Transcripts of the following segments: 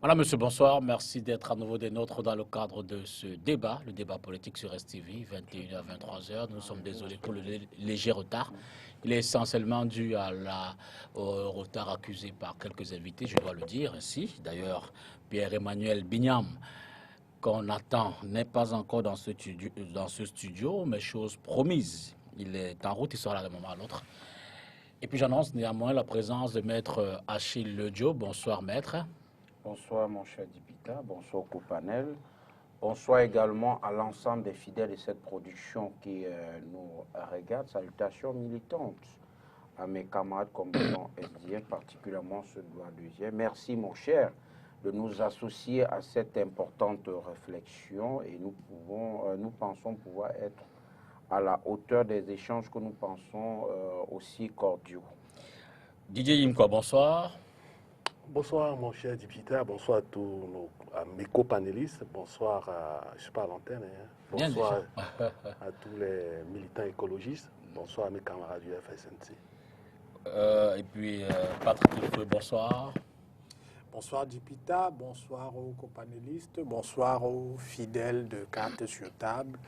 Madame, Monsieur, bonsoir. Merci d'être à nouveau des nôtres dans le cadre de ce débat, le débat politique sur STV, 21h, 23h. Nous sommes désolés pour le léger retard. Il est essentiellement dû au retard accusé par quelques invités, je dois le dire ainsi. D'ailleurs, Pierre-Emmanuel Bignam, qu'on attend, n'est pas encore dans ce studio, mais chose promise. Il est en route, il sera là d'un moment à l'autre. Et puis j'annonce néanmoins la présence de Maître Achille Ledio. Bonsoir, Maître. Bonsoir mon cher Dipita, bonsoir au panel, bonsoir également à l'ensemble des fidèles de cette production qui nous regarde. Salutations militantes à mes camarades combattants SDF, particulièrement ceux de la deuxième. Merci mon cher de nous associer à cette importante réflexion et nous pensons pouvoir être à la hauteur des échanges que nous pensons aussi cordiaux. Didier Yimko, bonsoir. Bonsoir mon cher Dipita, bonsoir à mes copanélistes, bonsoir je sais pas à l'antenne, hein. Bonsoir à tous les militants écologistes, bonsoir à mes camarades du FSNC. Et puis Patrick Lefeu, bonsoir. Bonsoir Dipita, bonsoir aux copanélistes, bonsoir aux fidèles de Cartes sur table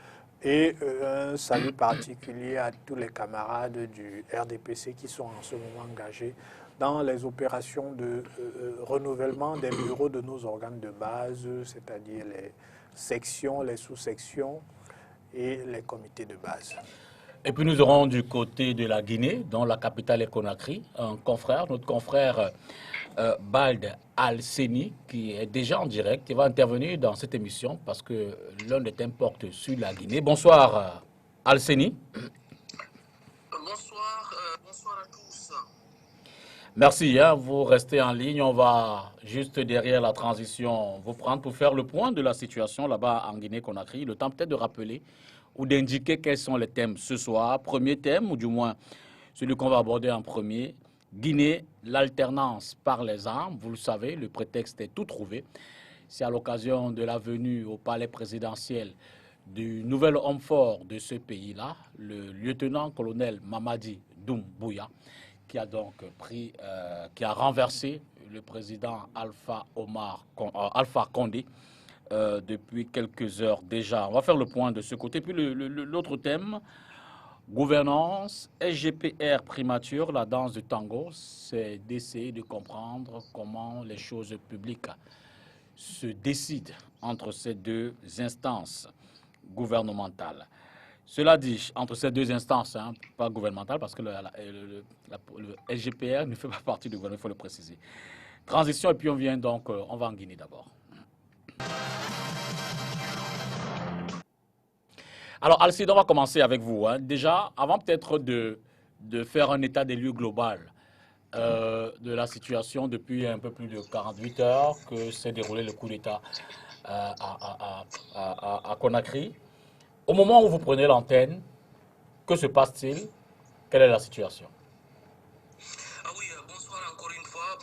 et un salut particulier à tous les camarades du RDPC qui sont en ce moment engagés dans les opérations de renouvellement des bureaux de nos organes de base, c'est-à-dire les sections, les sous-sections et les comités de base. Et puis nous aurons du côté de la Guinée, dont la capitale est Conakry, notre confrère Bald Al-Seni, qui est déjà en direct, qui va intervenir dans cette émission parce que l'un des thèmes porte sur la Guinée. Bonsoir Al-Seni. Bonsoir à tous. Merci, vous restez en ligne. On va juste derrière la transition vous prendre pour faire le point de la situation là-bas en Guinée-Conakry. Le temps peut-être de rappeler ou d'indiquer quels sont les thèmes ce soir. Premier thème, ou du moins celui qu'on va aborder en premier, Guinée, l'alternance par les armes. Vous le savez, le prétexte est tout trouvé. C'est à l'occasion de la venue au palais présidentiel du nouvel homme fort de ce pays-là, le lieutenant-colonel Mamadi Doumbouya, qui a donc qui a renversé le président Alpha Condé depuis quelques heures déjà. On va faire le point de ce côté. Puis l'autre thème, gouvernance, SGPR primature, la danse du tango, c'est d'essayer de comprendre comment les choses publiques se décident entre ces deux instances gouvernementales. Cela dit, entre ces deux instances, pas gouvernementales, parce que le SGPR ne fait pas partie du gouvernement, il faut le préciser. Transition, et puis on va en Guinée d'abord. Alors, Alcide, on va commencer avec vous. Déjà, avant peut-être de faire un état des lieux global de la situation depuis un peu plus de 48 heures que s'est déroulé le coup d'État à Conakry. Au moment où vous prenez l'antenne, que se passe-t-il? Quelle est la situation? Ah oui, bonsoir encore une fois.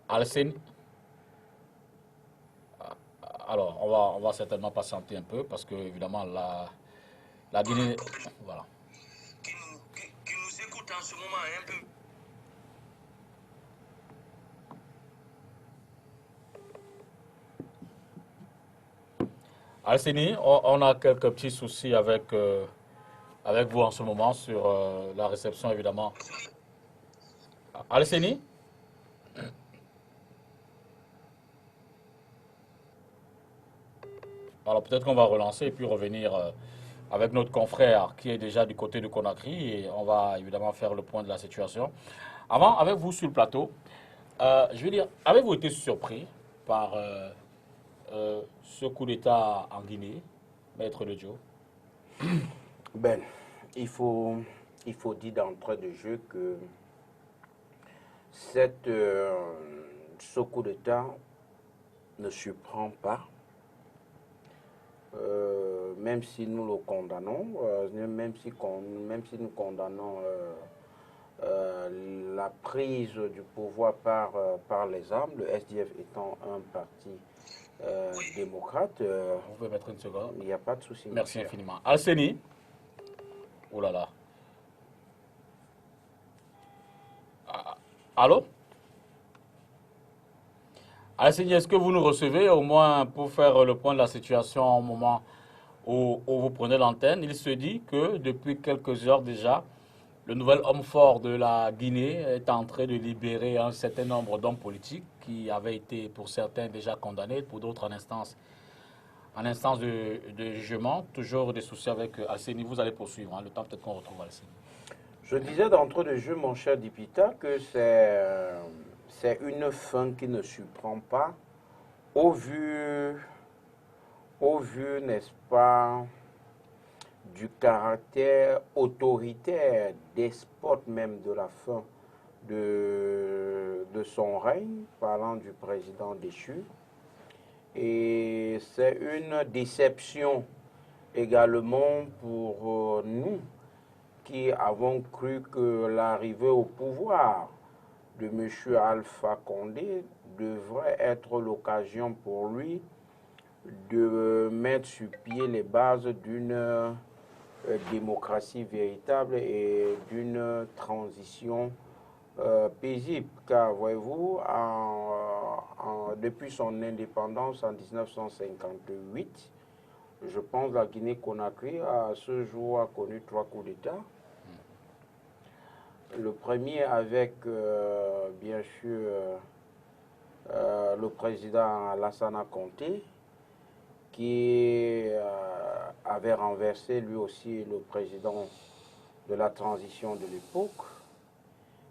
Alcine? Alors, on va certainement patienter un peu parce que, évidemment, la Guinée. Voilà. Qui nous écoute en ce moment un peu. Alcini, on a quelques petits soucis avec vous en ce moment sur la réception, évidemment. Alcini? Alors peut-être qu'on va relancer et puis revenir avec notre confrère qui est déjà du côté de Conakry et on va évidemment faire le point de la situation. Avant, avec vous sur le plateau, je veux dire, avez-vous été surpris par ce coup d'État en Guinée, Maître Ledio? Ben, il faut dire d'entrée de jeu que ce coup d'État ne surprend pas, même si nous le condamnons, même si nous condamnons la prise du pouvoir par les armes, le SDF étant un parti démocrate. Vous pouvez mettre une seconde. Il n'y a pas de souci. Merci infiniment. Alceni? Oh là là. Allô? Alassane, est-ce que vous nous recevez au moins pour faire le point de la situation au moment où vous prenez l'antenne? Il se dit que depuis quelques heures déjà, le nouvel homme fort de la Guinée est en train de libérer un certain nombre d'hommes politiques qui avaient été pour certains déjà condamnés, pour d'autres en instance de jugement. Toujours des soucis avec Alassane. Vous allez poursuivre, hein, le temps peut-être qu'on retrouve Alassane. Je disais d'entrée de jeu, mon cher Dipita, que c'est une fin qui ne surprend pas au vu, n'est-ce pas, du caractère autoritaire, despote même de la fin de son règne, parlant du président déchu. Et c'est une déception également pour nous qui avons cru que l'arrivée au pouvoir de M. Alpha Condé devrait être l'occasion pour lui de mettre sur pied les bases d'une démocratie véritable et d'une transition paisible. Car, voyez-vous, depuis son indépendance en 1958, je pense que la Guinée-Conakry, à ce jour, a connu 3 coups d'État. Le premier avec, bien sûr, le président Lassana Conté, qui avait renversé lui aussi le président de la transition de l'époque.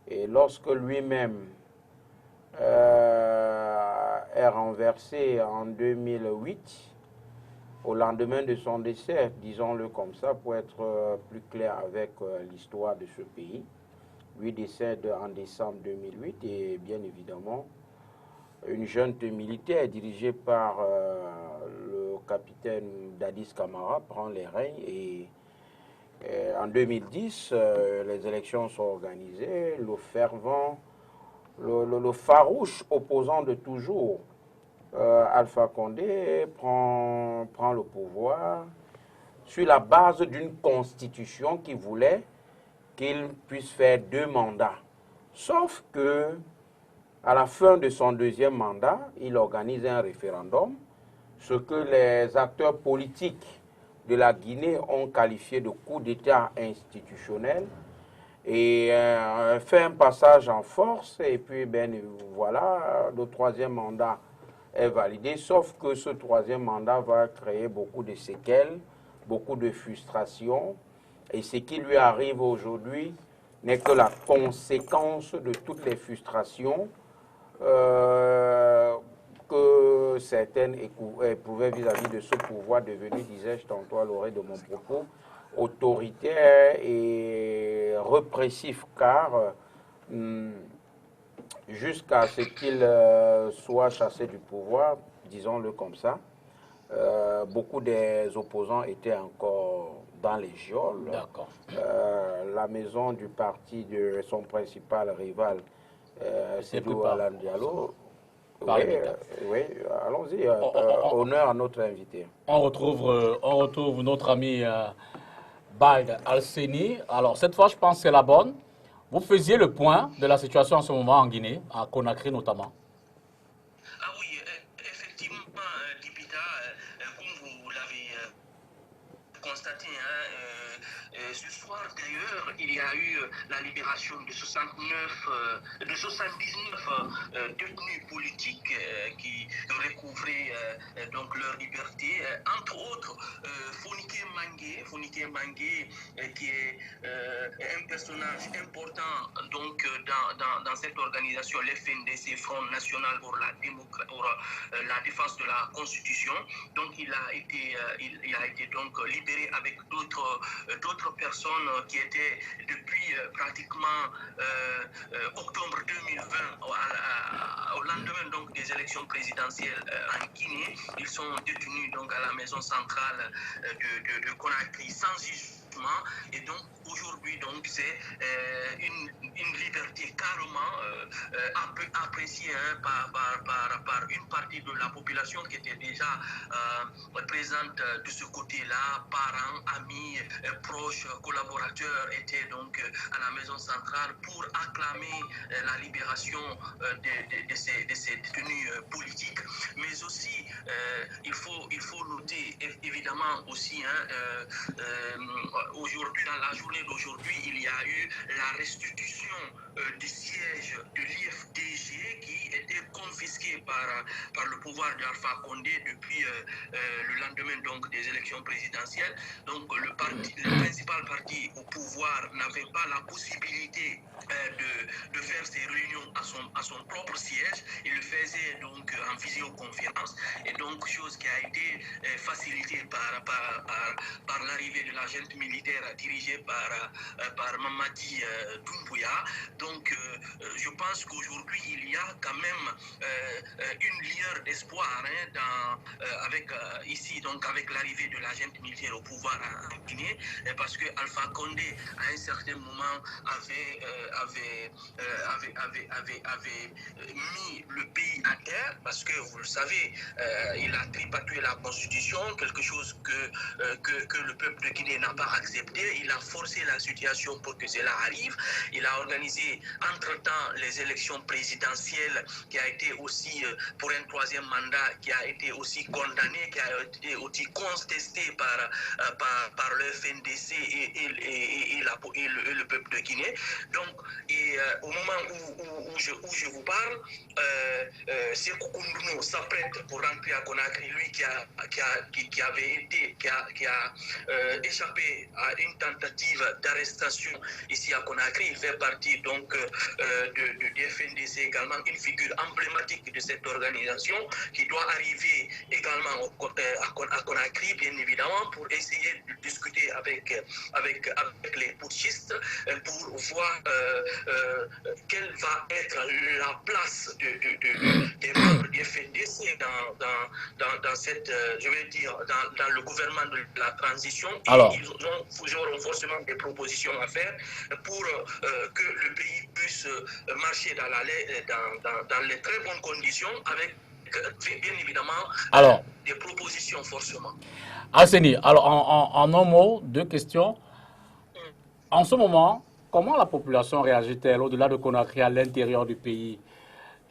Et lorsque lui-même est renversé en 2008, au lendemain de son décès, disons-le comme ça, pour être plus clair avec l'histoire de ce pays, lui décède en décembre 2008 et bien évidemment, une junte militaire dirigée par le capitaine Dadis Camara prend les règnes et en 2010, les élections sont organisées, le fervent, le farouche opposant de toujours, Alpha Condé prend le pouvoir sur la base d'une constitution qui voulait qu'il puisse faire 2 mandats. Sauf que, à la fin de son 2e mandat, il organise un référendum, ce que les acteurs politiques de la Guinée ont qualifié de coup d'État institutionnel, et fait un passage en force, et puis ben voilà, le 3e mandat est validé, sauf que ce 3e mandat va créer beaucoup de séquelles, beaucoup de frustrations, et ce qui lui arrive aujourd'hui n'est que la conséquence de toutes les frustrations que certaines éprouvaient vis-à-vis de ce pouvoir devenu, disais-je tantôt à l'oreille de mon propos, autoritaire et répressif, car jusqu'à ce qu'il soit chassé du pouvoir, disons-le comme ça, beaucoup des opposants étaient encore dans les geôles. La maison du parti de son principal rival, Sédou Alan Diallo. Oui, allons-y. Honneur à notre invité. On retrouve notre ami Bald Alseni. Alors, cette fois, je pense que c'est la bonne. Vous faisiez le point de la situation en ce moment en Guinée, à Conakry notamment. Ah oui, effectivement, Dipita, comme vous l'avez constaté, ce soir d'ailleurs, il y a eu la libération de 79 détenus politiques qui recouvraient donc leur liberté, entre autres Fonike Mangué, qui est un personnage important donc dans cette organisation, l'FNDC, Front National pour la défense de la Constitution. Donc il a été donc libéré avec d'autres personnes qui étaient depuis pratiquement octobre 2020 au lendemain donc des élections présidentielles en Guinée. Ils sont détenus donc à la maison centrale de Conakry sans jugement. Et donc aujourd'hui donc c'est une une liberté carrément appréciée par une partie de la population qui était déjà présente de ce côté-là, parents, amis, proches, collaborateurs étaient donc à la maison centrale pour acclamer la libération de ces détenus politiques. Mais aussi, il faut noter évidemment aussi, aujourd'hui, dans la journée d'aujourd'hui, il y a eu la restitution du siège de l'IFDG qui était confisqué par le pouvoir d'Alpha Condé depuis le lendemain donc, des élections présidentielles. Donc le principal parti au pouvoir n'avait pas la possibilité de faire ses réunions à son propre siège. Il le faisait donc en visioconférence, et donc chose qui a été facilitée par l'arrivée de la junte militaire dirigée par Mamadi Doumbouya. Donc je pense qu'aujourd'hui il y a quand même une lueur d'espoir avec ici donc avec l'arrivée de la junte militaire au pouvoir en Guinée, parce que Alpha Condé à un certain moment avait mis le pays à terre, parce que vous le savez, il a tripatouillé la constitution, quelque chose que le peuple de Guinée n'a pas accepté. Il a forcé la situation pour que cela arrive. Il a organisé entre-temps les élections présidentielles, qui a été aussi pour un troisième mandat, qui a été aussi condamné, qui a été aussi contesté par le FNDC et le peuple de Guinée. Donc, au moment où je vous parle, Sékou Koundono s'apprête pour rentrer à Conakry, lui qui a échappé à une tentative d'arrestation ici à Conakry. Il fait partie donc du FNDC également, une figure emblématique de cette organisation qui doit arriver également à Conakry, bien évidemment, pour essayer de discuter avec les putschistes pour voir quelle va être la place des membres du FNDC dans cette, je vais dire, dans le gouvernement de la transition. Et alors, ils auront forcément des propositions à faire pour que le pays puisse marcher dans les très bonnes conditions, avec bien évidemment des propositions forcément. Asseni, alors en un mot, deux questions. En ce moment, comment la population réagit-elle au-delà de Conakry à l'intérieur du pays?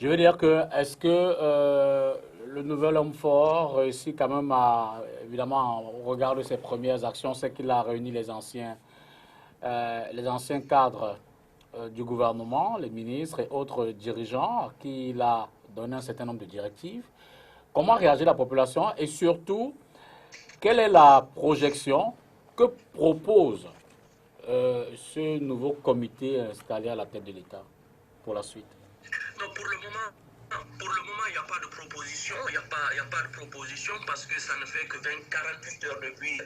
Je veux dire que, est-ce que le nouvel homme fort réussit quand même à, évidemment, au regard de ses premières actions, c'est qu'il a réuni les anciens cadres du gouvernement, les ministres et autres dirigeants, qu'il a donné un certain nombre de directives. Comment réagit la population et surtout, quelle est la projection que propose ce nouveau comité installé à la tête de l'État pour la suite? Non, pour le moment, il n'y a pas de proposition. Il n'y a pas de proposition parce que ça ne fait que 48 heures depuis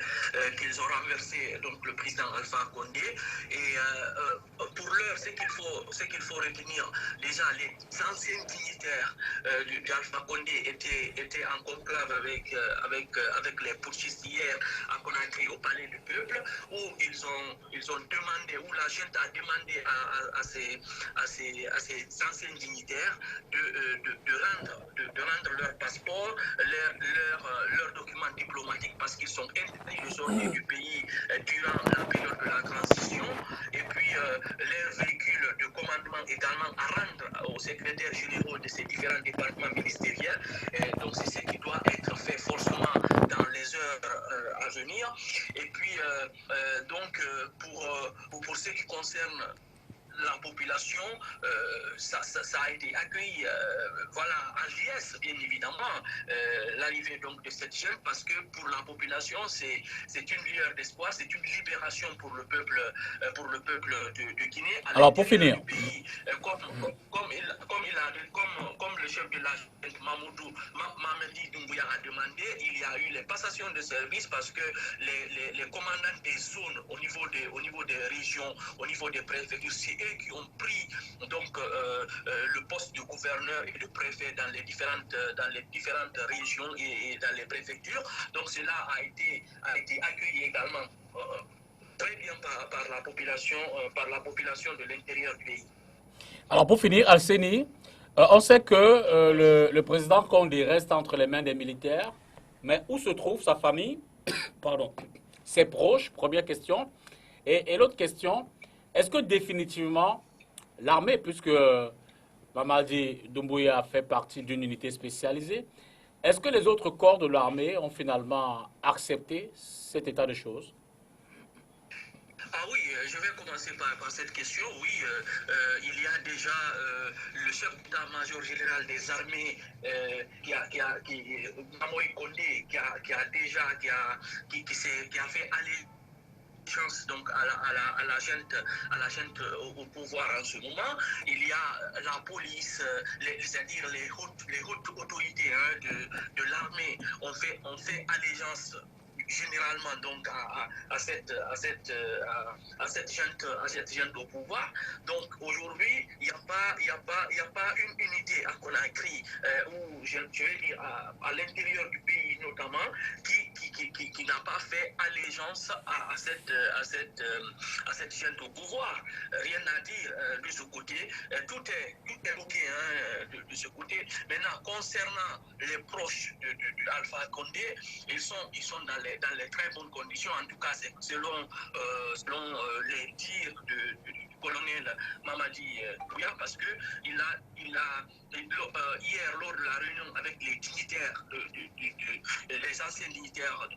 qu'ils ont renversé donc, le président Alpha Condé. Et pour l'heure, ce qu'il faut retenir, déjà les anciens dignitaires d'Alpha Condé étaient en conclave avec les putschistes hier à Conakry au Palais du Peuple, où ils ont demandé, où la junte a demandé à ces anciens dignitaires de rendre leur passeport, leurs documents diplomatiques, parce qu'ils sont interdits de sortir du pays durant la période de la transition, et puis leurs véhicules de commandement également à rendre aux secrétaires généraux de ces différents départements ministériels. Donc c'est ce qui doit être fait forcément dans les heures à venir. Et puis donc pour ce qui concerne la population, ça a été accueilli voilà, en liesse, bien évidemment, l'arrivée donc de cette jeune, parce que pour la population, c'est une lueur d'espoir, c'est une libération pour le peuple de Guinée. Alors pour finir, pays, comme le chef de la junte Mamadi Doumbouya a demandé, il y a eu les passations de service parce que les commandants des zones au niveau des régions, au niveau des préfectures, c'est eux qui ont pris donc le poste de gouverneur et de préfet dans les différentes régions et dans les préfectures. Donc cela a été accueilli également très bien par la population de l'intérieur du pays. Alors pour finir, Alseni, on sait que le président Condé reste entre les mains des militaires, mais où se trouve sa famille? Pardon, ses proches, première question. Et l'autre question, est-ce que définitivement l'armée, puisque Mamadi Doumbouya fait partie d'une unité spécialisée, est-ce que les autres corps de l'armée ont finalement accepté cet état de choses? Ah oui, je vais commencer par cette question. Oui, il y a déjà le chef d'état-major général des armées, Mamoï Kondé, qui a fait aller chance donc à la gente au pouvoir en ce moment. Il y a la police, c'est-à-dire les hautes autorités de l'armée ont fait allégeance généralement donc à cette gente au pouvoir. Donc aujourd'hui, il n'y a pas une unité à Conakry ou je vais dire à l'intérieur du pays notamment qui n'a pas fait allégeance à cette gente au pouvoir. Rien à dire de ce côté. Tout est ok de ce côté. Maintenant, concernant les proches d'Alpha Condé, ils sont dans les très bonnes conditions. En tout cas, c'est selon les dires du colonel Mamadi Doumbouya, parce que hier, lors de la réunion avec les dignitaires, les anciens dignitaires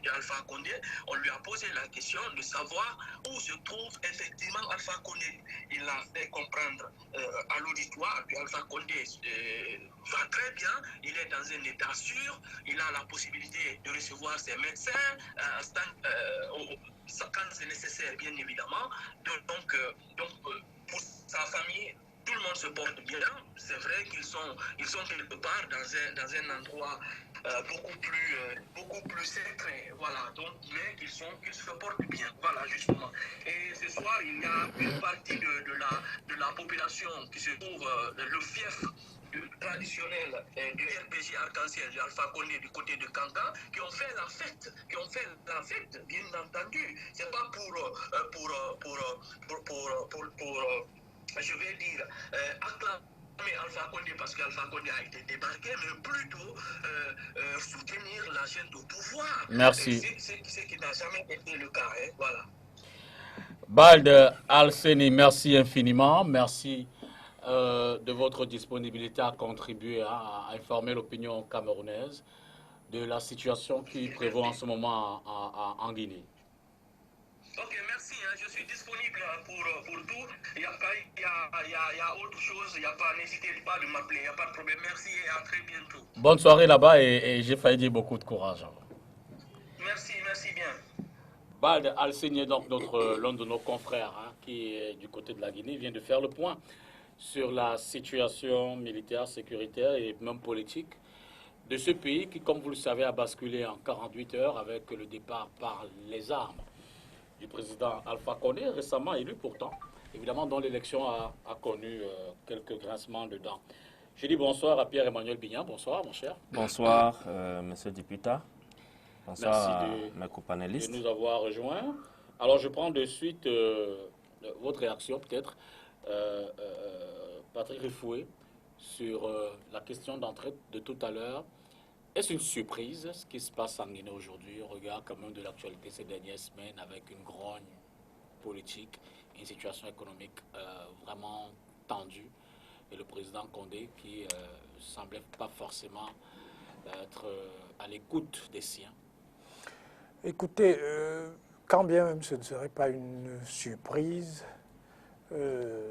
d'Alpha Condé, on lui a posé la question de savoir où se trouve effectivement Alpha Condé. Il a fait comprendre à l'auditoire que Alpha Condé va très bien, il est dans un état sûr, il a la possibilité de recevoir ses médecins quand c'est nécessaire, bien évidemment. Donc, pour sa famille, tout le monde se porte bien. C'est vrai qu'ils sont quelque part dans un endroit beaucoup plus secret. Voilà. Donc, mais qu'ils se portent bien. Voilà, justement. Et ce soir, il y a une partie de la population qui se trouve le fief traditionnel du RPG Arc-en-Ciel, de Alpha Condé du côté de Kankan, qui ont fait la fête, bien entendu. C'est pas je vais dire, acclamer Alpha Condé parce qu'Alpha Condé a été débarqué, mais plutôt soutenir la chaîne au pouvoir. Merci. Ce qui n'a jamais été le cas. Voilà. Balde Alseni, merci infiniment. Merci de votre disponibilité à contribuer à informer l'opinion camerounaise de la situation qui prévaut en ce moment en Guinée. Ok, merci. Je suis disponible pour tout. Il y a autre chose. N'hésitez pas de m'appeler. Il n'y a pas de problème. Merci et à très bientôt. Bonne soirée là-bas et j'ai failli dire beaucoup de courage. Merci bien. Balde Alseni, donc l'un de nos confrères qui est du côté de la Guinée, vient de faire le point sur la situation militaire, sécuritaire et même politique de ce pays qui, comme vous le savez, a basculé en 48 heures avec le départ par les armes du président Alpha Condé, récemment élu pourtant, évidemment dont l'élection a connu quelques grincements de dents. Je dis bonsoir à Pierre-Emmanuel Bignan. Bonsoir, mon cher. Bonsoir, monsieur le député. Bonsoir Merci à mes copanélistes. de nous avoir rejoints. Alors, je prends de suite votre réaction, peut-être, Patrick Rifoué, sur la question d'entrée de tout à l'heure. Est-ce une surprise, ce qui se passe en Guinée aujourd'hui, au regard quand même de l'actualité ces dernières semaines, avec une grogne politique, une situation économique vraiment tendue, et le président Condé qui semblait pas forcément être à l'écoute des siens? Écoutez, quand bien même ce ne serait pas une surprise,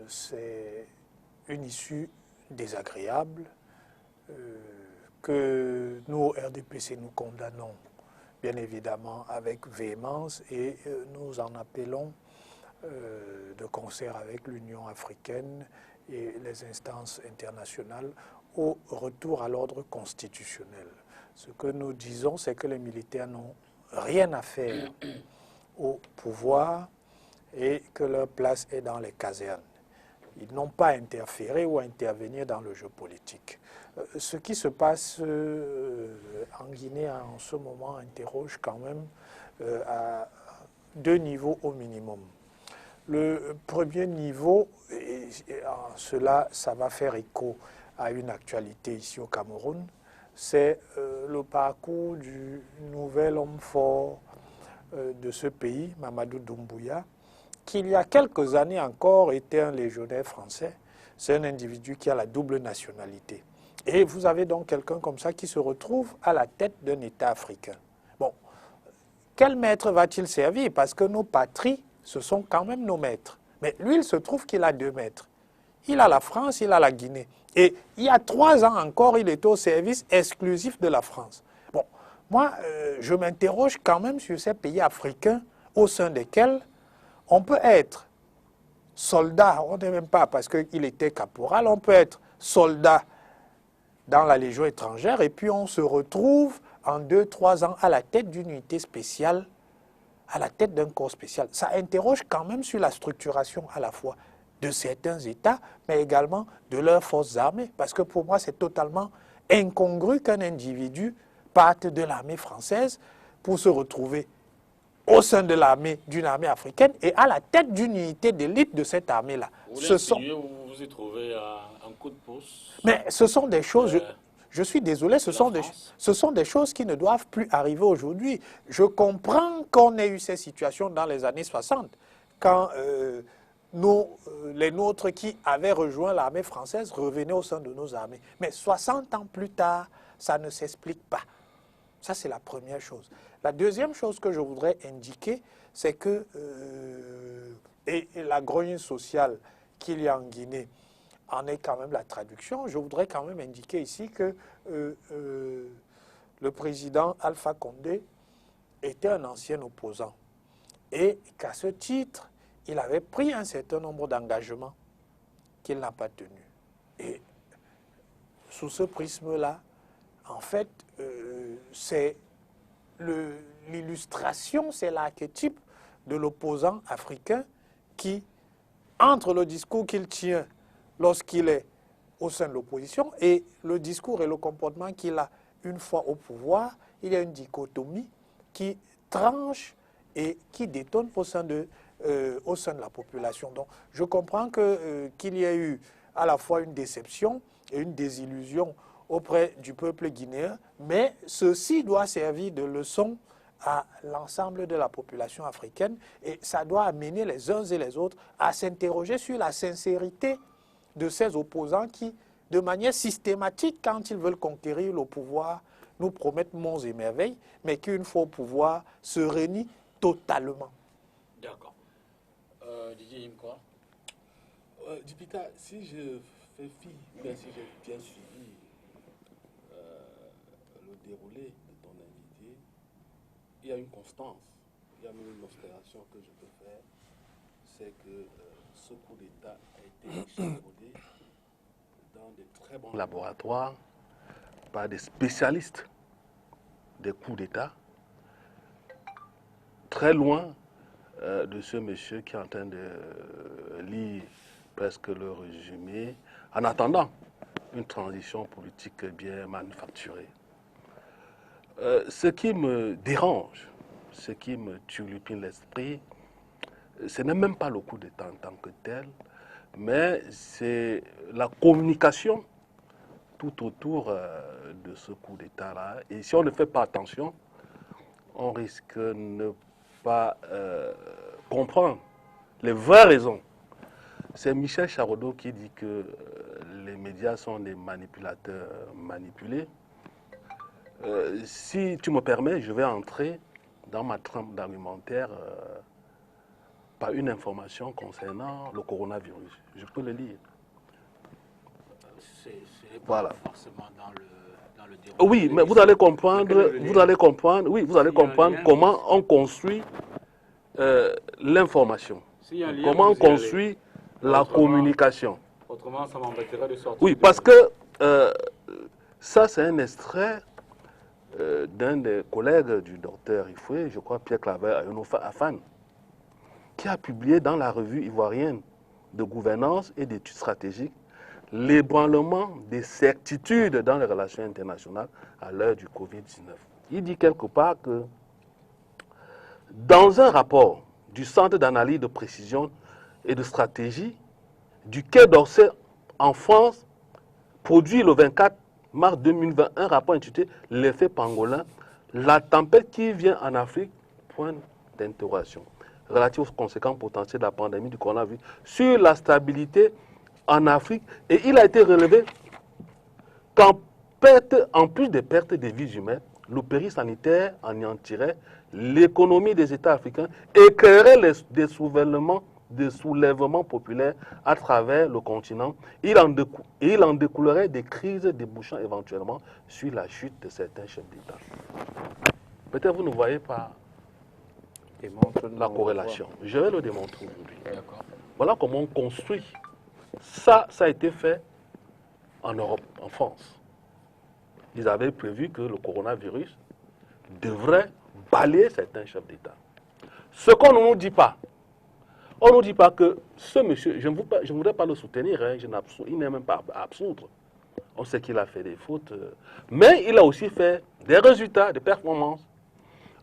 c'est une issue désagréable que nous, au RDPC, nous condamnons bien évidemment avec véhémence et nous en appelons de concert avec l'Union africaine et les instances internationales au retour à l'ordre constitutionnel. Ce que nous disons, c'est que les militaires n'ont rien à faire au pouvoir et que leur place est dans les casernes. Ils n'ont pas interféré ou intervenir dans le jeu politique. Ce qui se passe en Guinée en ce moment interroge quand même à deux niveaux au minimum. Le premier niveau, cela, ça va faire écho à une actualité ici au Cameroun. C'est le parcours du nouvel homme fort de ce pays, Mamadou Doumbouya, qui il y a quelques années encore était un légionnaire français. C'est un individu qui a la double nationalité. Et vous avez donc quelqu'un comme ça qui se retrouve à la tête d'un État africain. Bon, quel maître va-t-il servir? Parce que nos patries, ce sont quand même nos maîtres. Mais lui, il se trouve qu'il a 2 maîtres. Il a la France, il a la Guinée. Et il y a 3 ans encore, il était au service exclusif de la France. Bon, moi, je m'interroge quand même sur ces pays africains au sein desquels on peut être soldat, on n'est même pas parce qu'il était caporal, on peut être soldat dans la Légion étrangère et puis on se retrouve en 2-3 ans à la tête d'une unité spéciale, à la tête d'un corps spécial. Ça interroge quand même sur la structuration à la fois de certains États, mais également de leurs forces armées. Parce que pour moi, c'est totalement incongru qu'un individu parte de l'armée française pour se retrouver au sein de l'armée, d'une armée africaine et à la tête d'une unité d'élite de cette armée-là. Vous y trouvez un coup de pouce. Mais ce sont des choses... Je suis désolé, ce sont des choses qui ne doivent plus arriver aujourd'hui. Je comprends qu'on ait eu ces situations dans les années 60, quand les nôtres qui avaient rejoint l'armée française revenaient au sein de nos armées. Mais 60 ans plus tard, ça ne s'explique pas. Ça, c'est la première chose. La deuxième chose que je voudrais indiquer, c'est que et la grogne sociale qu'il y a en Guinée en est quand même la traduction. Je voudrais quand même indiquer ici que le président Alpha Condé était un ancien opposant et qu'à ce titre, il avait pris un certain nombre d'engagements qu'il n'a pas tenus. Et sous ce prisme-là, en fait, c'est l'illustration, c'est l'archétype de l'opposant africain qui, entre le discours qu'il tient lorsqu'il est au sein de l'opposition et le discours et le comportement qu'il a une fois au pouvoir, il y a une dichotomie qui tranche et qui détonne au sein de la population. Donc, je comprends qu'il y ait eu à la fois une déception et une désillusion auprès du peuple guinéen, mais ceci doit servir de leçon à l'ensemble de la population africaine et ça doit amener les uns et les autres à s'interroger sur la sincérité de ces opposants qui, de manière systématique, quand ils veulent conquérir le pouvoir, nous promettent monts et merveilles, mais qu'une fois au pouvoir, se renient totalement. D'accord. Didier Imkwa. Dipita, si je fais fi, bien si j'ai bien suivi le déroulé de ton invité, il y a une constance, il y a même une observation que je peux faire, c'est que ce coup d'État a été échafaudé dans de très bons laboratoires par des spécialistes des coups d'État, très loin de ce monsieur qui est en train de lire presque le résumé, en attendant une transition politique bien manufacturée. Ce qui me dérange, ce qui me turlupine l'esprit, ce n'est même pas le coup d'État en tant que tel, mais c'est la communication tout autour de ce coup d'État-là. Et si on ne fait pas attention, on risque de ne pas comprendre les vraies raisons. C'est Michel Charodot qui dit que les médias sont des manipulateurs manipulés. Si tu me permets, je vais entrer dans ma trame d'argumentaire par une information concernant le coronavirus. Je peux le lire. C'est voilà. Pas forcément dans le déroulement. Oui, mais vous allez comprendre, comment on construit l'information. Comment on construit la communication. Autrement, ça m'embêterait de sortir. Oui, parce que ça, c'est un extrait d'un des collègues du docteur Ifoué, je crois Pierre Claver Afan, qui a publié dans la revue ivoirienne de gouvernance et d'études stratégiques l'ébranlement des certitudes dans les relations internationales à l'heure du Covid-19. Il dit quelque part que dans un rapport du Centre d'analyse de précision et de stratégie du Quai d'Orsay en France, produit le 24 mars 2020 un rapport intitulé « L'effet pangolin, la tempête qui vient en Afrique, point d'interrogation, relatif aux conséquences potentielles de la pandémie du coronavirus sur la stabilité en Afrique ». Et il a été relevé qu'en plus des pertes de vies humaines, le péril sanitaire anéantirait l'économie des États africains et créerait des soulèvements populaires à travers le continent. Il en découlerait des crises débouchant éventuellement sur la chute de certains chefs d'État. Peut-être vous ne voyez pas la corrélation. Je vais le démontrer aujourd'hui. Voilà comment on construit. Ça a été fait en Europe, en France. Ils avaient prévu que le coronavirus devrait balayer certains chefs d'État. Ce qu'on ne nous dit pas, on ne nous dit pas que ce monsieur, je ne voudrais pas le soutenir, hein, il n'est même pas à absoudre. On sait qu'il a fait des fautes, mais il a aussi fait des résultats, des performances.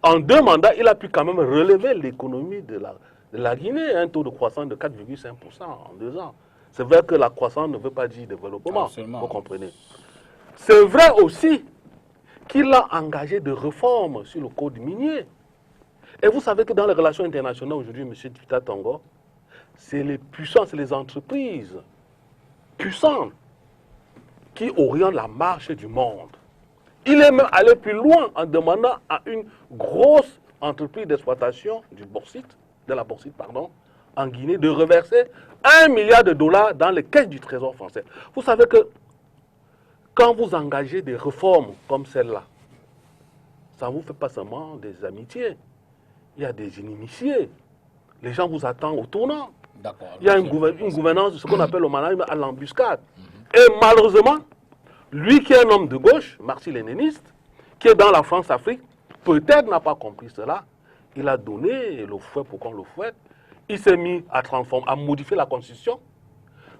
En 2 mandats, il a pu quand même relever l'économie de la Guinée, un taux de croissance de 4,5% en 2 ans. C'est vrai que la croissance ne veut pas dire développement, vous comprenez. C'est vrai aussi qu'il a engagé des réformes sur le code minier. Et vous savez que dans les relations internationales aujourd'hui, M. Dipita Tongo, c'est les puissants, c'est les entreprises puissantes qui orientent la marche du monde. Il est même allé plus loin en demandant à une grosse entreprise d'exploitation de la bauxite, en Guinée, de reverser $1 milliard dans les caisses du Trésor français. Vous savez que quand vous engagez des réformes comme celle-là, ça ne vous fait pas seulement des amitiés. Il y a des inimitiés. Les gens vous attendent au tournant. Il y a une gouvernance, ce qu'on appelle le management à l'embuscade. Et malheureusement, lui qui est un homme de gauche, marxiste-léniniste, qui est dans la France-Afrique, peut-être n'a pas compris cela. Il a donné le fouet pour qu'on le fouette. Il s'est mis à transformer, à modifier la Constitution,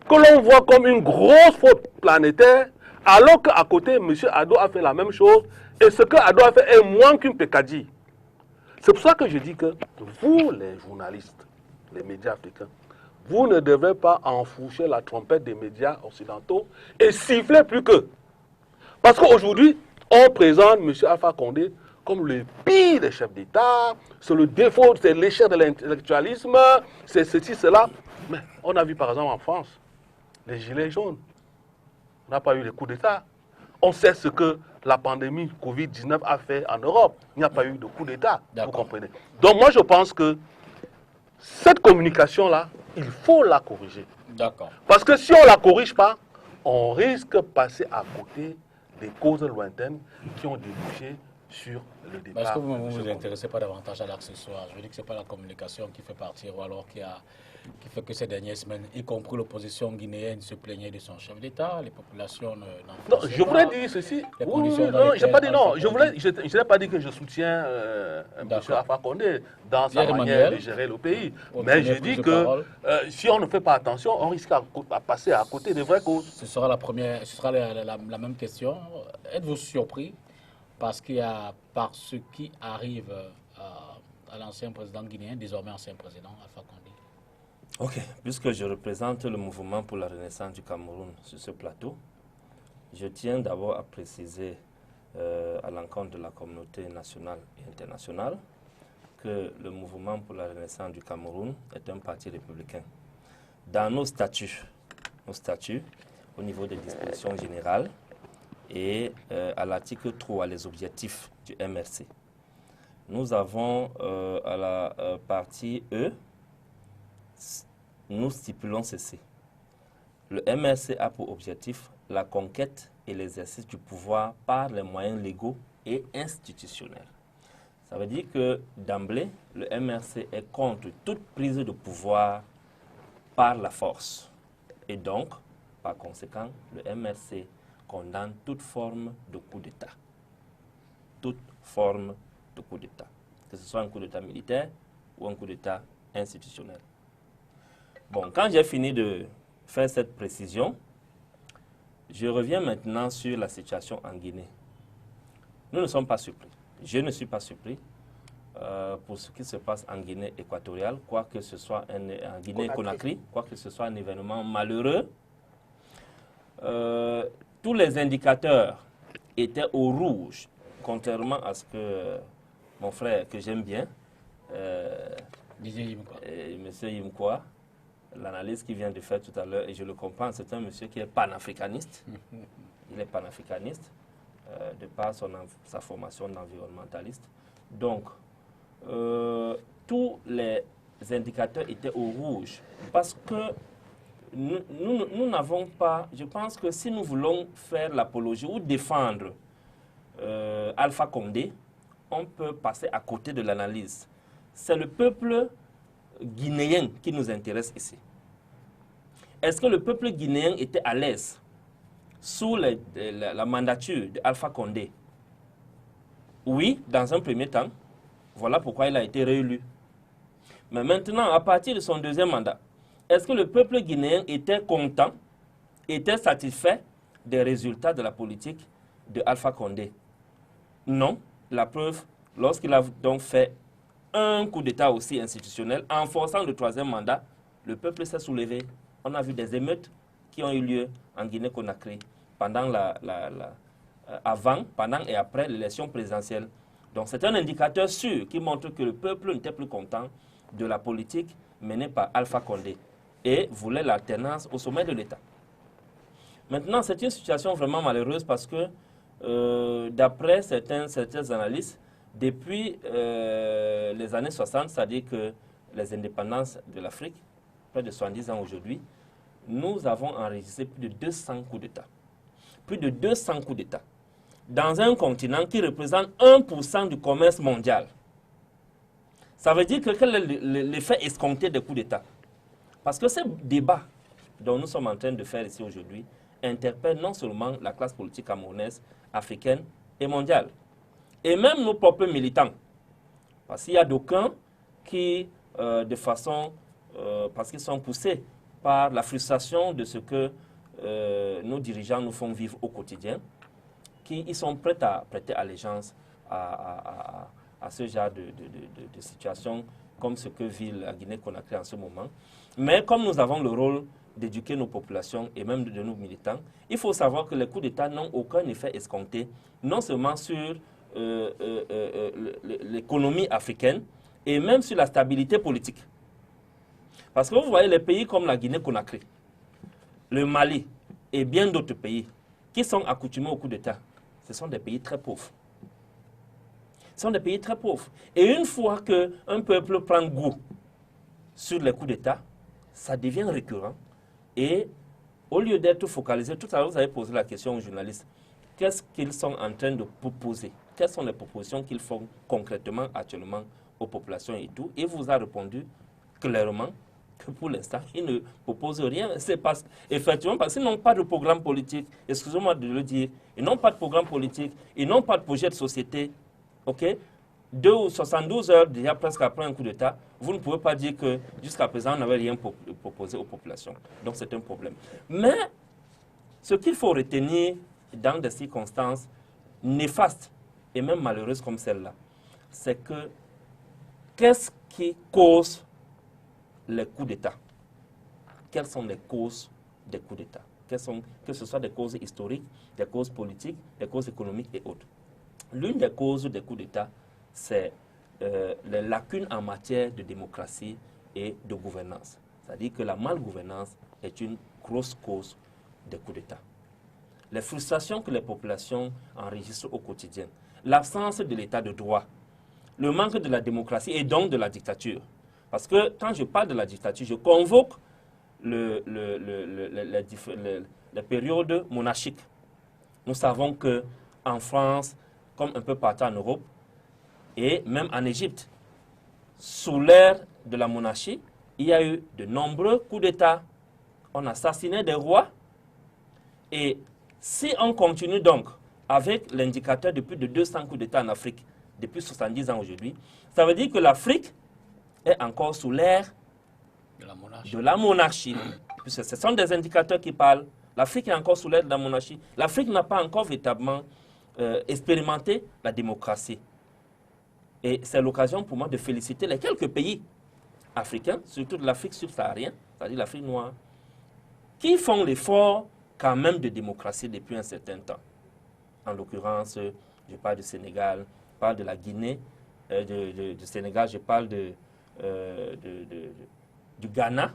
que l'on voit comme une grosse faute planétaire, alors qu'à côté, M. Ado a fait la même chose, et ce que Ado a fait est moins qu'une peccadille. C'est pour ça que je dis que vous, les journalistes, les médias africains, vous ne devez pas enfourcher la trompette des médias occidentaux et siffler plus qu'eux. Parce qu'aujourd'hui, on présente M. Alpha Condé comme le pire des chefs d'État, c'est le défaut, c'est l'échec de l'intellectualisme, c'est ceci, cela. Mais on a vu par exemple en France, les gilets jaunes. On n'a pas eu les coups d'État. On sait ce que la pandémie Covid-19 a fait en Europe. Il n'y a pas eu de coup d'État, vous comprenez. Donc moi je pense que cette communication-là, il faut la corriger. Parce que si on ne la corrige pas, on risque de passer à côté des causes lointaines qui ont débouché sur le départ. Est-ce que vous ne vous intéressez pas davantage à l'accessoire? Je veux dire que ce n'est pas la communication qui fait partir, ou alors qui fait que ces dernières semaines, y compris l'opposition guinéenne, se plaignait de son chef d'État, les populations non, je voulais dire ceci. Oui, non, je n'ai pas dit non. Je n'ai pas dit que je soutiens M. Alpha Condé dans sa manière de gérer le pays. Mais je dis que si on ne fait pas attention, on risque à passer à côté des vraies causes. Ce sera la même question. Êtes-vous surpris par ce qui arrive à l'ancien président guinéen, désormais ancien président Alpha Condé? Ok, puisque je représente le mouvement pour la renaissance du Cameroun sur ce plateau, je tiens d'abord à préciser à l'encontre de la communauté nationale et internationale que le mouvement pour la renaissance du Cameroun est un parti républicain. Dans nos statuts, au niveau des dispositions générales et à l'article 3, les objectifs du MRC, nous avons à la partie E, nous stipulons ceci. Le MRC a pour objectif la conquête et l'exercice du pouvoir par les moyens légaux et institutionnels. Ça veut dire que d'emblée, le MRC est contre toute prise de pouvoir par la force. Et donc, par conséquent, le MRC condamne toute forme de coup d'État. Toute forme de coup d'État. Que ce soit un coup d'État militaire ou un coup d'État institutionnel. Bon, quand j'ai fini de faire cette précision, je reviens maintenant sur la situation en Guinée. Nous ne sommes pas surpris. Je ne suis pas surpris pour ce qui se passe en Guinée équatoriale, quoi que ce soit en Guinée-Conakry, quoi que ce soit un événement malheureux. Tous les indicateurs étaient au rouge, contrairement à ce que mon frère, que j'aime bien, M. Yimkwa, l'analyse qu'il vient de faire tout à l'heure, et je le comprends, c'est un monsieur qui est panafricaniste. Il est panafricaniste, de par sa formation d'environnementaliste. Donc, tous les indicateurs étaient au rouge, parce que nous n'avons pas, je pense que si nous voulons faire l'apologie ou défendre Alpha Condé, on peut passer à côté de l'analyse. C'est le peuple guinéen qui nous intéresse ici. Est-ce que le peuple guinéen était à l'aise sous la mandature d'Alpha Condé? Oui, dans un premier temps. Voilà pourquoi il a été réélu. Mais maintenant, à partir de son deuxième mandat, est-ce que le peuple guinéen était content, était satisfait des résultats de la politique de Alpha Condé? Non. La preuve, lorsqu'il a donc fait un coup d'État aussi institutionnel, en forçant le troisième mandat, le peuple s'est soulevé. On a vu des émeutes qui ont eu lieu en Guinée-Conakry pendant avant, pendant et après l'élection présidentielle. Donc c'est un indicateur sûr qui montre que le peuple n'était plus content de la politique menée par Alpha Condé et voulait l'alternance au sommet de l'État. Maintenant, c'est une situation vraiment malheureuse parce que, d'après certaines analyses, depuis les années 60, c'est-à-dire que les indépendances de l'Afrique, près de 70 ans aujourd'hui, nous avons enregistré plus de 200 coups d'État. Plus de 200 coups d'État. Dans un continent qui représente 1% du commerce mondial. Ça veut dire que quel est l'effet escompté des coups d'État? Parce que ce débat dont nous sommes en train de faire ici aujourd'hui interpelle non seulement la classe politique camerounaise, africaine et mondiale, et même nos propres militants. Parce qu'il y a d'aucuns qui, de façon, parce qu'ils sont poussés par la frustration de ce que nos dirigeants nous font vivre au quotidien, ils sont prêts à prêter allégeance à ce genre de situation, comme ce que vit la Guinée-Conakry en ce moment. Mais comme nous avons le rôle d'éduquer nos populations et même de nos militants, il faut savoir que les coups d'État n'ont aucun effet escompté, non seulement sur l'économie africaine, et même sur la stabilité politique. Parce que vous voyez les pays comme la Guinée-Conakry, le Mali et bien d'autres pays qui sont accoutumés aux coups d'État, ce sont des pays très pauvres. Ce sont des pays très pauvres. Et une fois qu'un peuple prend goût sur les coups d'État, ça devient récurrent. Et au lieu d'être focalisé, tout à l'heure vous avez posé la question aux journalistes, qu'est-ce qu'ils sont en train de proposer? Quelles sont les propositions qu'ils font concrètement actuellement aux populations et tout? Et vous a répondu clairement que pour l'instant, ils ne proposent rien. C'est effectivement parce qu'ils n'ont pas de programme politique, excusez-moi de le dire, ils n'ont pas de programme politique, ils n'ont pas de projet de société. OK? 72 heures déjà presque après un coup d'État, vous ne pouvez pas dire que jusqu'à présent, on n'avait rien proposé aux populations. Donc c'est un problème. Mais ce qu'il faut retenir dans des circonstances néfastes et même malheureuses comme celle-là, c'est que qu'est-ce qui cause les coups d'État? Quelles sont les causes des coups d'État? Que ce soit des causes historiques, des causes politiques, des causes économiques et autres. L'une des causes des coups d'État, c'est les lacunes en matière de démocratie et de gouvernance. C'est-à-dire que la malgouvernance est une grosse cause des coups d'État. Les frustrations que les populations enregistrent au quotidien, l'absence de l'état de droit, le manque de la démocratie et donc de la dictature. Parce que quand je parle de la dictature, je convoque les périodes monarchiques. Nous savons qu'en France, comme un peu partout en Europe, et même en Égypte, sous l'ère de la monarchie, il y a eu de nombreux coups d'État. On assassinait des rois. Et si on continue donc avec l'indicateur de plus de 200 coups d'État en Afrique, depuis 70 ans aujourd'hui, ça veut dire que l'Afrique est encore sous l'ère de la monarchie. Puisque ce sont des indicateurs qui parlent. L'Afrique est encore sous l'ère de la monarchie. L'Afrique n'a pas encore véritablement expérimenté la démocratie. Et c'est l'occasion pour moi de féliciter les quelques pays africains, surtout de l'Afrique subsaharienne, c'est-à-dire l'Afrique noire, qui font l'effort quand même de démocratie depuis un certain temps. En l'occurrence, je parle du Sénégal, je parle de la Guinée, du Sénégal, je parle du Ghana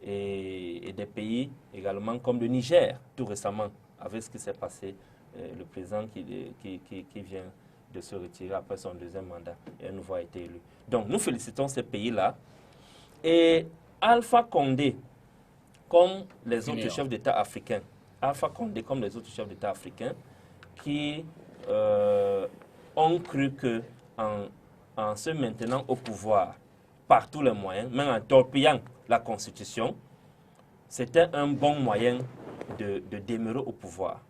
et des pays également comme le Niger, tout récemment, avec ce qui s'est passé, le président qui vient de se retirer après son deuxième mandat et un nouveau a été élu. Donc nous félicitons ces pays-là. Et Alpha Condé, comme les autres chefs d'État africains, qui ont cru que en se maintenant au pouvoir par tous les moyens, même en torpillant la Constitution, c'était un bon moyen de demeurer au pouvoir.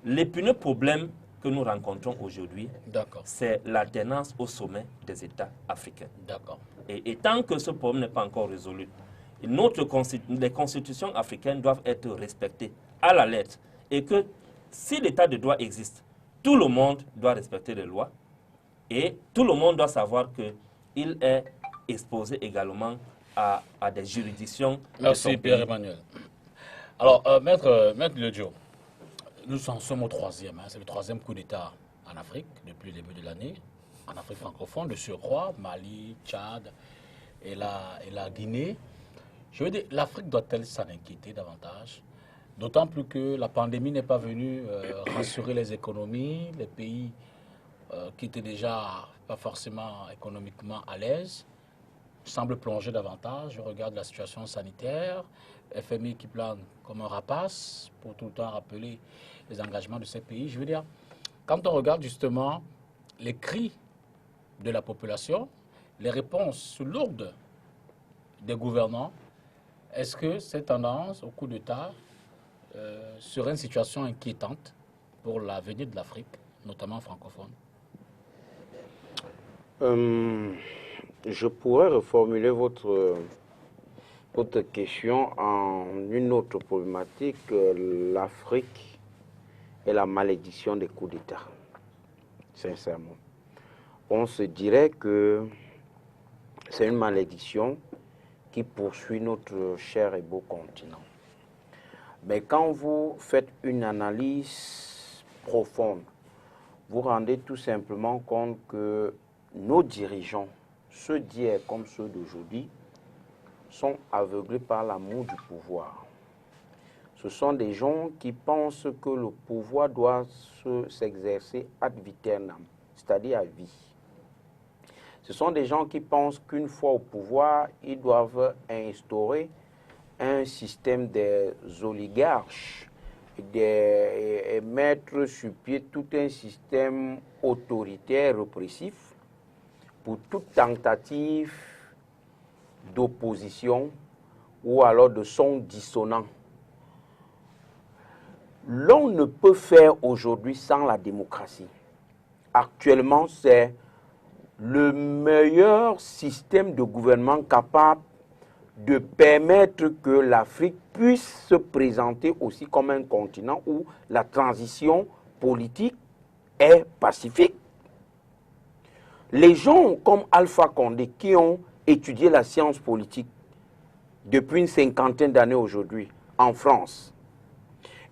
L'épineux problème que nous rencontrons aujourd'hui, c'est l'alternance au sommet des États africains. Et tant que ce problème n'est pas encore résolu, les constitutions africaines doivent être respectées à la lettre. Et que si l'état de droit existe, tout le monde doit respecter les lois et tout le monde doit savoir qu'il est exposé également à des juridictions. Merci Pierre-Emmanuel. Alors, Maître Ledio, nous en sommes au troisième. C'est le troisième coup d'État en Afrique depuis le début de l'année. En Afrique francophone, de surcroît, Mali, Tchad et la Guinée. Je veux dire, l'Afrique doit-elle s'en inquiéter davantage? D'autant plus que la pandémie n'est pas venue rassurer les économies, les pays qui étaient déjà pas forcément économiquement à l'aise semblent plonger davantage. Je regarde la situation sanitaire, FMI qui plane comme un rapace pour tout le temps rappeler les engagements de ces pays. Je veux dire, quand on regarde justement les cris de la population, les réponses lourdes des gouvernants, est-ce que cette tendance au coup d'État serait une situation inquiétante pour l'avenir de l'Afrique, notamment francophone? Je pourrais reformuler votre question en une autre problématique, l'Afrique et la malédiction des coups d'État, sincèrement. On se dirait que c'est une malédiction qui poursuit notre cher et beau continent. Mais quand vous faites une analyse profonde, vous rendez tout simplement compte que nos dirigeants, ceux d'hier comme ceux d'aujourd'hui, sont aveuglés par l'amour du pouvoir. Ce sont des gens qui pensent que le pouvoir doit s'exercer ad vitam, c'est-à-dire à vie. Ce sont des gens qui pensent qu'une fois au pouvoir, ils doivent instaurer un système des oligarches et mettre sur pied tout un système autoritaire, répressif, pour toute tentative d'opposition ou alors de son dissonant. L'on ne peut faire aujourd'hui sans la démocratie. Actuellement, c'est le meilleur système de gouvernement capable de permettre que l'Afrique puisse se présenter aussi comme un continent où la transition politique est pacifique. Les gens comme Alpha Condé qui ont étudié la science politique depuis une cinquantaine d'années aujourd'hui en France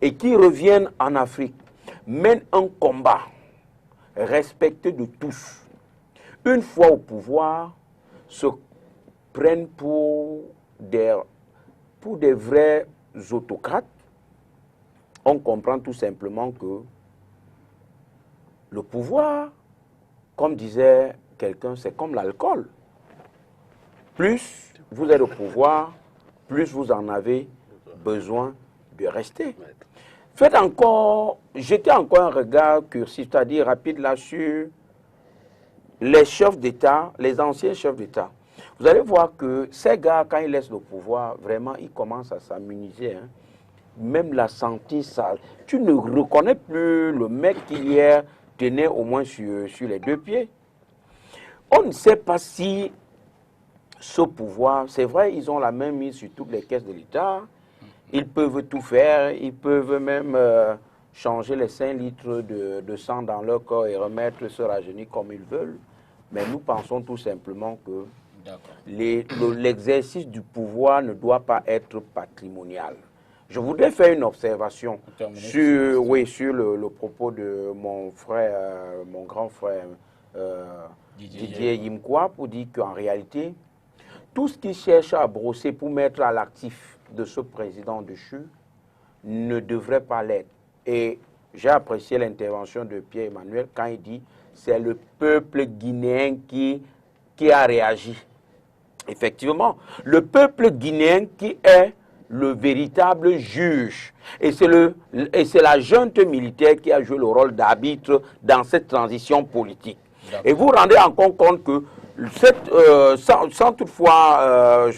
et qui reviennent en Afrique mènent un combat respecté de tous. Une fois au pouvoir, se prennent pour des vrais autocrates. On comprend tout simplement que le pouvoir, comme disait quelqu'un, c'est comme l'alcool. Plus vous êtes au pouvoir, plus vous en avez besoin de rester. Jetez encore un regard cursif, c'est-à-dire rapide là sur les chefs d'État, les anciens chefs d'État. Vous allez voir que ces gars, quand ils laissent le pouvoir, vraiment, ils commencent à s'immuniser. Hein. Même la santé, ça, tu ne reconnais plus le mec qui hier tenait au moins sur les deux pieds. On ne sait pas si ce pouvoir, c'est vrai, ils ont la main mise sur toutes les caisses de l'État. Ils peuvent tout faire, ils peuvent même changer les 5 litres de sang dans leur corps et remettre se rajeunir comme ils veulent. mais nous pensons tout simplement que l'exercice du pouvoir ne doit pas être patrimonial. Je voudrais faire une observation sur le propos de mon frère, mon grand frère Didier Yimkwa, pour dire qu'en réalité, tout ce qu'il cherche à brosser pour mettre à l'actif de ce président déchu ne devrait pas l'être. Et j'ai apprécié l'intervention de Pierre-Emmanuel quand il dit que c'est le peuple guinéen qui a réagi. Effectivement, le peuple guinéen qui est le véritable juge. Et c'est la junte militaire qui a joué le rôle d'arbitre dans cette transition politique. Et vous rendez encore compte que sans toutefois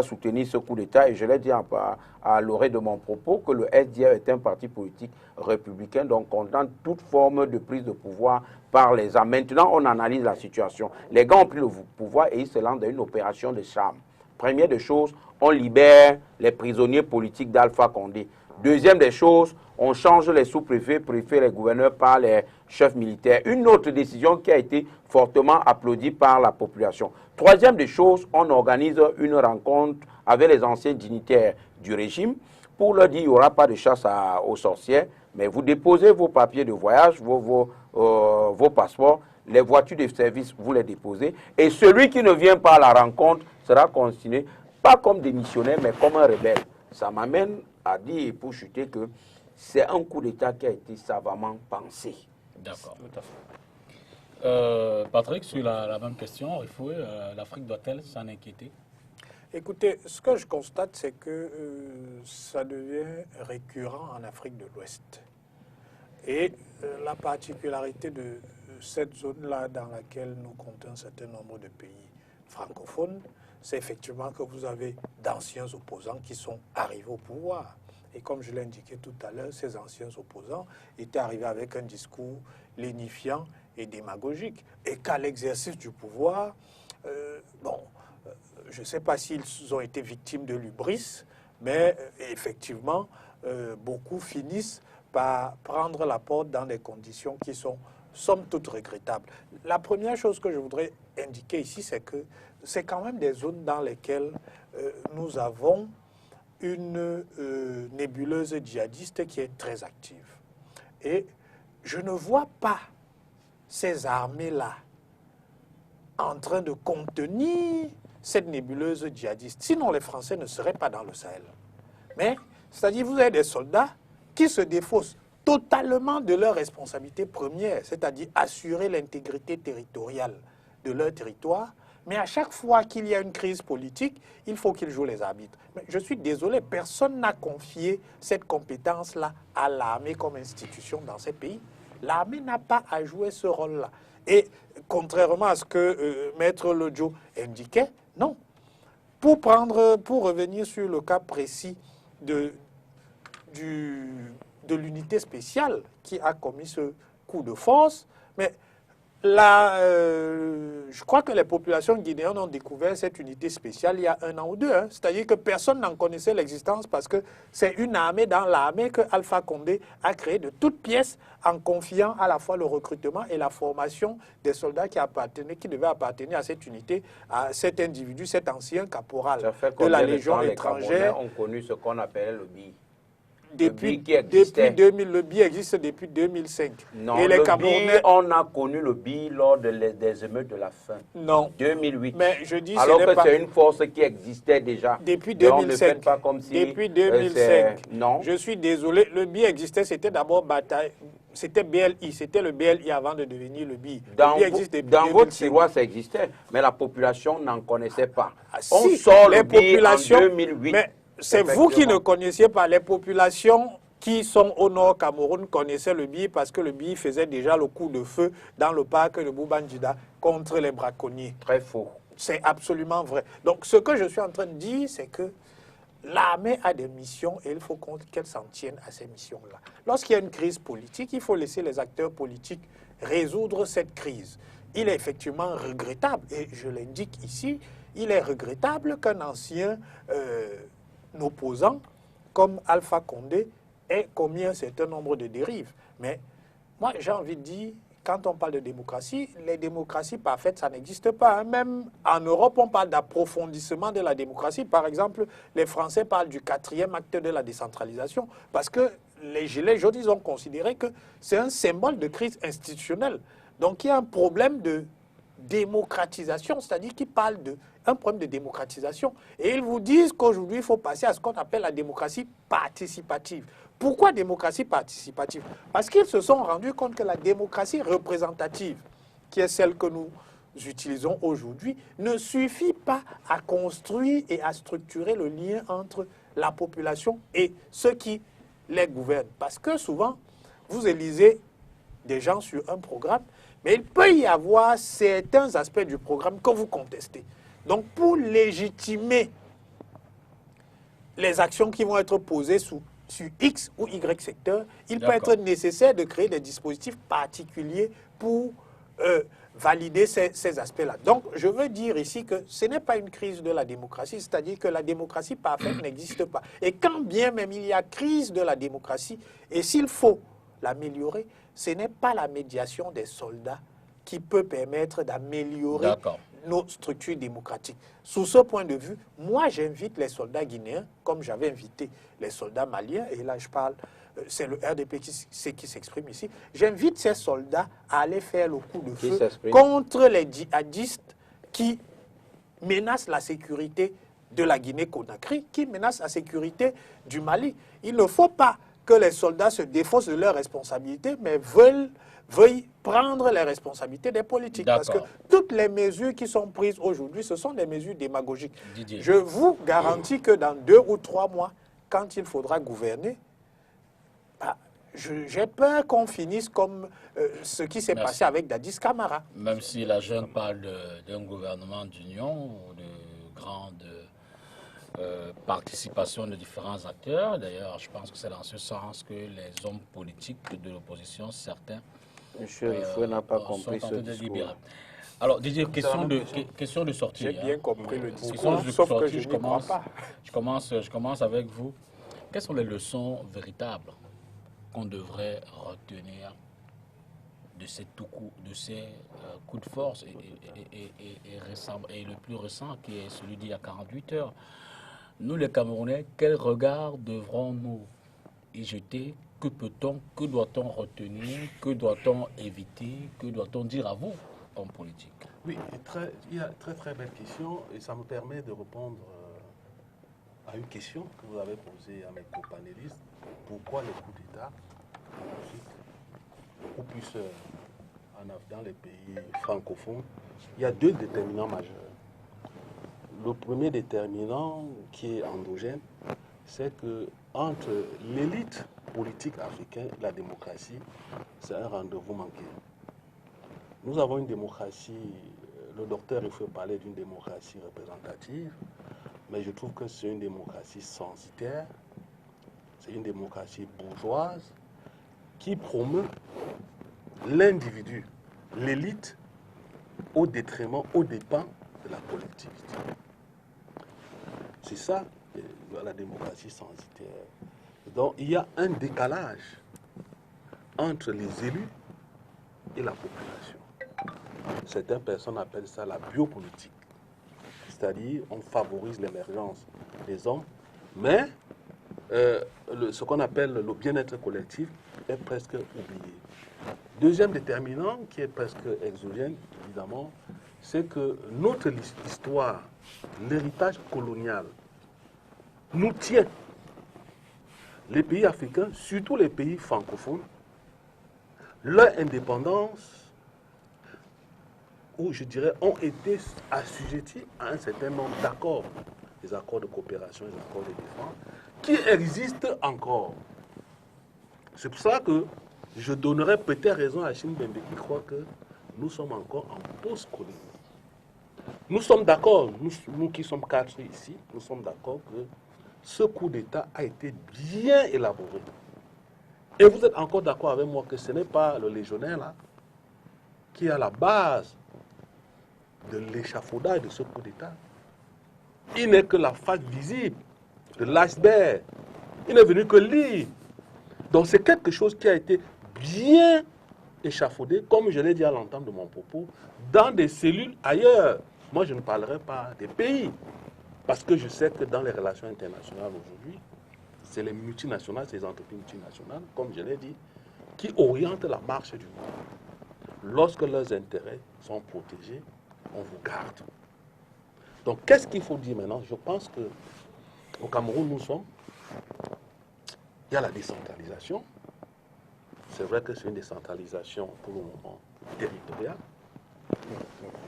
soutenir ce coup d'État, et je l'ai dit à l'oreille de mon propos, que le SDF est un parti politique républicain, donc condamne toute forme de prise de pouvoir par les armes. Maintenant, on analyse la situation. Les gars ont pris le pouvoir et ils se lancent dans une opération de charme. Première des choses, on libère les prisonniers politiques d'Alpha Condé. Deuxième des choses, on change les sous-préfets, préfets, les gouverneurs par les chefs militaires. Une autre décision qui a été fortement applaudie par la population. Troisième des choses, on organise une rencontre avec les anciens dignitaires du régime pour leur dire qu'il n'y aura pas de chasse aux sorcières, mais vous déposez vos papiers de voyage, vos passeports, les voitures de service, vous les déposez, et celui qui ne vient pas à la rencontre sera considéré pas comme démissionnaire, mais comme un rebelle. Ça m'amène à dire, pour chuter, que c'est un coup d'État qui a été savamment pensé. D'accord. Patrick, sur la même question, l'Afrique doit-elle s'en inquiéter? Écoutez, ce que je constate, c'est que ça devient récurrent en Afrique de l'Ouest. Et la particularité de cette zone-là dans laquelle nous comptons un certain nombre de pays francophones, c'est effectivement que vous avez d'anciens opposants qui sont arrivés au pouvoir. Et comme je l'ai indiqué tout à l'heure, ces anciens opposants étaient arrivés avec un discours lénifiant et démagogique. Et qu'à l'exercice du pouvoir, je ne sais pas s'ils ont été victimes de l'hubris, mais effectivement, beaucoup finissent par prendre la porte dans des conditions qui sont, somme toute, regrettables. La première chose que je voudrais indiquer ici, c'est que c'est quand même des zones dans lesquelles nous avons une nébuleuse djihadiste qui est très active. Et je ne vois pas ces armées-là en train de contenir cette nébuleuse djihadiste. Sinon, les Français ne seraient pas dans le Sahel. Mais, c'est-à-dire, vous avez des soldats qui se défaussent totalement de leur responsabilité première, c'est-à-dire assurer l'intégrité territoriale de leur territoire. Mais à chaque fois qu'il y a une crise politique, il faut qu'ils jouent les arbitres. Mais je suis désolé, personne n'a confié cette compétence-là à l'armée comme institution dans ces pays. L'armée n'a pas à jouer ce rôle-là. Et contrairement à ce que Maître Lodjo indiquait, non. Pour revenir sur le cas précis de l'unité spéciale qui a commis ce coup de force, mais là, je crois que les populations guinéennes ont découvert cette unité spéciale il y a 1 an ou 2. Hein. C'est-à-dire que personne n'en connaissait l'existence parce que c'est une armée dans l'armée que Alpha Condé a créée de toutes pièces en confiant à la fois le recrutement et la formation des soldats qui devaient appartenir à cette unité, à cet individu, cet ancien caporal de la Légion étrangère. On connu ce qu'on appelait le BI. Depuis 2000, le BI existe depuis 2005. Non, et les Camerounais, on a connu le BI lors des émeutes de la faim. Non. 2008. Mais je dis, alors que c'est une force qui existait déjà. Depuis 2005. Pas comme si, depuis 2005. Non. Je suis désolé. Le BI existait, c'était d'abord bataille. C'était BLI, c'était le BLI avant de devenir le BI. Dans votre tiroir, ça existait, mais la population n'en connaissait pas. On sort le BI en 2008. Mais c'est vous qui ne connaissiez pas. Les populations qui sont au nord Cameroun connaissaient le BI parce que le BI faisait déjà le coup de feu dans le parc de Boubandjida contre les braconniers. Très faux. C'est absolument vrai. Donc ce que je suis en train de dire, c'est que l'armée a des missions et il faut qu'elle s'en tienne à ces missions-là. Lorsqu'il y a une crise politique, il faut laisser les acteurs politiques résoudre cette crise. Il est effectivement regrettable, et je l'indique ici, il est regrettable qu'un ancien opposant comme Alpha Condé ait commis un certain nombre de dérives. Mais moi, j'ai envie de dire quand on parle de démocratie, les démocraties parfaites, ça n'existe pas. Même en Europe, on parle d'approfondissement de la démocratie. Par exemple, les Français parlent du 4e acte de la décentralisation parce que les Gilets jaunes, ils ont considéré que c'est un symbole de crise institutionnelle. Donc, il y a un problème de démocratisation, c'est-à-dire qu'ils parlent d'un problème de démocratisation. Et ils vous disent qu'aujourd'hui, il faut passer à ce qu'on appelle la démocratie participative. Pourquoi démocratie participative? Parce qu'ils se sont rendus compte que la démocratie représentative, qui est celle que nous utilisons aujourd'hui, ne suffit pas à construire et à structurer le lien entre la population et ceux qui les gouvernent. Parce que souvent, vous élisez des gens sur un programme, mais il peut y avoir certains aspects du programme que vous contestez. Donc, pour légitimer les actions qui vont être posées sur X ou Y secteur, il peut être nécessaire de créer des dispositifs particuliers pour valider ces aspects-là. Donc, je veux dire ici que ce n'est pas une crise de la démocratie, c'est-à-dire que la démocratie parfaite n'existe pas. Et quand bien même il y a crise de la démocratie, et s'il faut l'améliorer, ce n'est pas la médiation des soldats qui peut permettre d'améliorer nos structures démocratiques. Sous ce point de vue, moi j'invite les soldats guinéens, comme j'avais invité les soldats maliens, et là je parle, c'est le RDP qui s'exprime ici, j'invite ces soldats à aller faire le coup de feu contre les djihadistes qui menacent la sécurité de la Guinée-Conakry, qui menacent la sécurité du Mali. Il ne faut pas que les soldats se défaussent de leurs responsabilités, mais veuillent prendre les responsabilités des politiques. Parce que toutes les mesures qui sont prises aujourd'hui, ce sont des mesures démagogiques. Didier. Je vous garantis que dans 2 ou 3 mois, quand il faudra gouverner, j'ai peur qu'on finisse comme ce qui s'est passé avec Dadis Camara. Même si la jeune parle d'un gouvernement d'union ou de grande participation de différents acteurs. D'ailleurs, je pense que c'est dans ce sens que les hommes politiques de l'opposition, certains, Monsieur Rifoué n'a pas compris ce discours. Alors, Didier, question de sortie. J'ai bien compris le discours, sauf que je n'y crois pas. Je commence avec vous. Quelles sont les leçons véritables qu'on devrait retenir de ces coups de force et le plus récent qui est celui d'il y a 48 heures? Nous, les Camerounais, quel regard devrons-nous y jeter? Que peut-on, que doit-on retenir? Que doit-on éviter? Que doit-on dire à vous, comme politique? Oui, il y a très belle question et ça me permet de répondre à une question que vous avez posée à mes co-panélistes. Pourquoi les coups d'État en Afrique, beaucoup plus dans les pays francophones? Il y a 2 déterminants majeurs. Le premier déterminant qui est endogène, c'est que entre l'élite politique africaine et la démocratie, c'est un rendez-vous manqué. Nous avons une démocratie, le docteur Rifoué parlait d'une démocratie représentative, mais je trouve que c'est une démocratie censitaire, c'est une démocratie bourgeoise qui promeut l'individu, l'élite, au détriment, au dépens de la collectivité. C'est ça, la démocratie censitaire. Donc, il y a un décalage entre les élus et la population. Certaines personnes appellent ça la biopolitique. C'est-à-dire, on favorise l'émergence des hommes, mais ce qu'on appelle le bien-être collectif est presque oublié. Deuxième déterminant, qui est presque exogène, évidemment, c'est que notre histoire, l'héritage colonial, nous tient. Les pays africains, surtout les pays francophones, leur indépendance, ou je dirais, ont été assujettis à un certain nombre d'accords, les accords de coopération, les accords de défense, qui existent encore. C'est pour ça que je donnerais peut-être raison à Chimbembe qui croit que nous sommes encore en post-colonie. Nous sommes d'accord, nous qui sommes 4 ici, nous sommes d'accord que ce coup d'État a été bien élaboré. Et vous êtes encore d'accord avec moi que ce n'est pas le légionnaire là qui est à la base de l'échafaudage de ce coup d'État. Il n'est que la face visible de l'iceberg. Il n'est venu que lire. Donc c'est quelque chose qui a été bien échafaudés, comme je l'ai dit à l'entame de mon propos, dans des cellules ailleurs. Moi, je ne parlerai pas des pays, parce que je sais que dans les relations internationales aujourd'hui, c'est les multinationales, ces entreprises multinationales, comme je l'ai dit, qui orientent la marche du monde. Lorsque leurs intérêts sont protégés, on vous garde. Donc, qu'est-ce qu'il faut dire maintenant? Je pense qu'au Cameroun, il y a la décentralisation. C'est vrai que c'est une décentralisation pour le moment territoriale.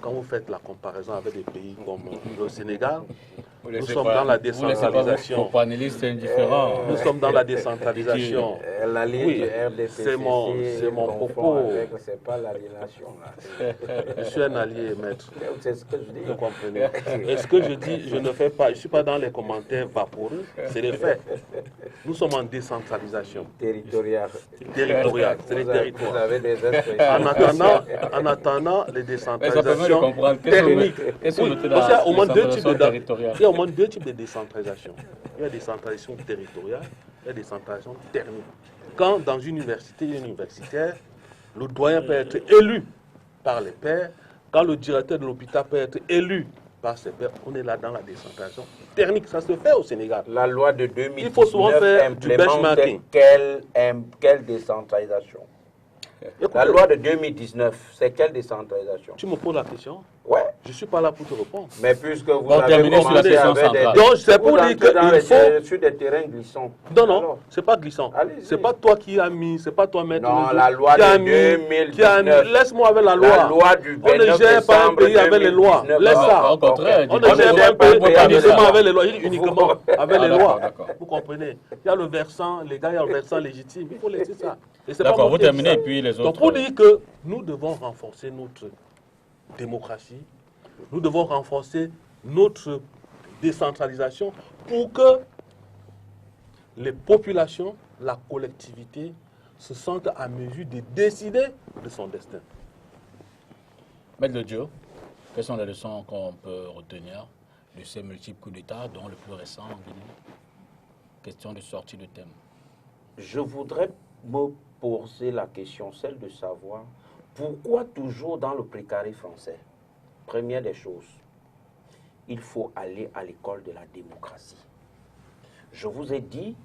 Quand vous faites la comparaison avec des pays comme le Sénégal, nous sommes dans la décentralisation. Panélistes indifférents. Nous sommes dans la décentralisation. L'allié Oui, du RDPC, c'est mon propos. C'est pas l'aliénation. Je suis un allié, maître. C'est ce que je dis. Vous comprenez? Et ce que je dis, je ne fais pas, je ne suis pas dans les commentaires vaporeux, c'est les faits. Nous sommes en décentralisation. Territorial. Territoriale, c'est les Vous territoires. avez des expressions. En attendant les décentralisations techniques. Oui, parce qu'il y a au moins deux types il y a au moins deux types de décentralisation. Il y a des décentralisation territoriale et des décentralisation thermique. Quand dans une université, il y a un universitaire, le doyen peut être élu par les pairs. Quand le directeur de l'hôpital peut être élu par ses pairs, on est là dans la décentralisation thermique. Ça se fait au Sénégal. La loi de 2019 Il faut souvent faire du benchmarking. Quelle décentralisation? Écoutez, La loi de 2019, c'est quelle décentralisation? tu me poses la question? Ouais. Je ne suis pas là pour te répondre. Mais puisque vous Bon, avez terminez sur la commencé question avec centrale. Donc, c'est pour dire qu'il faut... sur des terrains glissants. Non, non, Alors, c'est pas glissant. allez-y. C'est pas toi qui as mis, c'est pas toi, maître. Non, Lezo, la loi qui a de mis- 2019. qui a mis- Laisse-moi avec la loi. La loi du On ne 29 gère pas un décembre pays avec les lois. 2019. Laisse ça. Au contraire, On dis- ne gère pas un pays pas uniquement ça. avec les lois, uniquement avec les d'accord, lois. d'accord. Vous comprenez? Il y a le versant légal, il y a le versant légitime. Il faut laisser ça. Et c'est pas D'accord, moi vous qui ai dit terminez ça. et puis les autres. Donc, pour dire que nous devons renforcer notre démocratie, nous devons renforcer notre décentralisation pour que les populations, la collectivité se sentent à mesure de décider de son destin. Maître de Dieu, quelles sont les leçons qu'on peut retenir de ces multiples coups d'État, dont le plus récent en Guinée? Question de sortie de thème. Je voudrais me poser la question, celle de savoir pourquoi toujours dans le précaré français. Première des choses, il faut aller à l'école de la démocratie. Je vous ai dit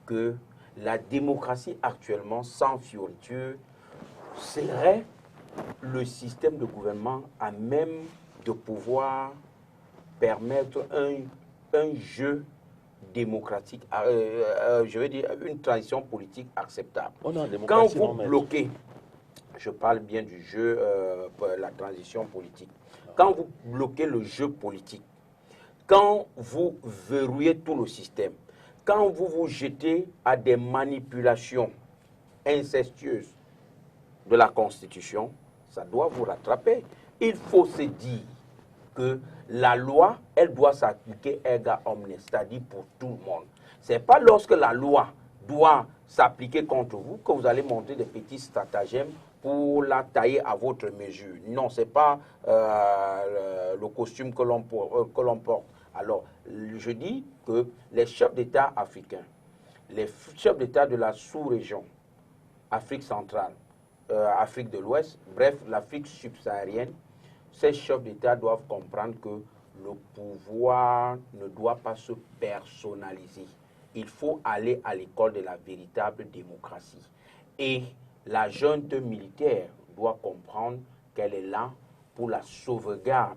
que la démocratie actuellement, sans fioriture, serait le système de gouvernement à même de pouvoir permettre un jeu démocratique, je veux dire une transition politique acceptable. On est en Quand démocratie, vous non, maître? bloquez, je parle bien du jeu, pour la transition politique, quand vous bloquez le jeu politique, quand vous verrouillez tout le système, quand vous vous jetez à des manipulations incestueuses de la Constitution, ça doit vous rattraper. Il faut se dire que la loi, elle doit s'appliquer erga omnes, c'est-à-dire pour tout le monde. Ce n'est pas lorsque la loi doit s'appliquer contre vous que vous allez monter des petits stratagèmes pour la tailler à votre mesure. Non, ce n'est pas le costume que l'on porte. Alors, je dis que les chefs d'État africains, les chefs d'État de la sous-région, Afrique centrale, Afrique de l'Ouest, bref, l'Afrique subsaharienne, ces chefs d'État doivent comprendre que le pouvoir ne doit pas se personnaliser. Il faut aller à l'école de la véritable démocratie. Et la junte militaire doit comprendre qu'elle est là pour la sauvegarde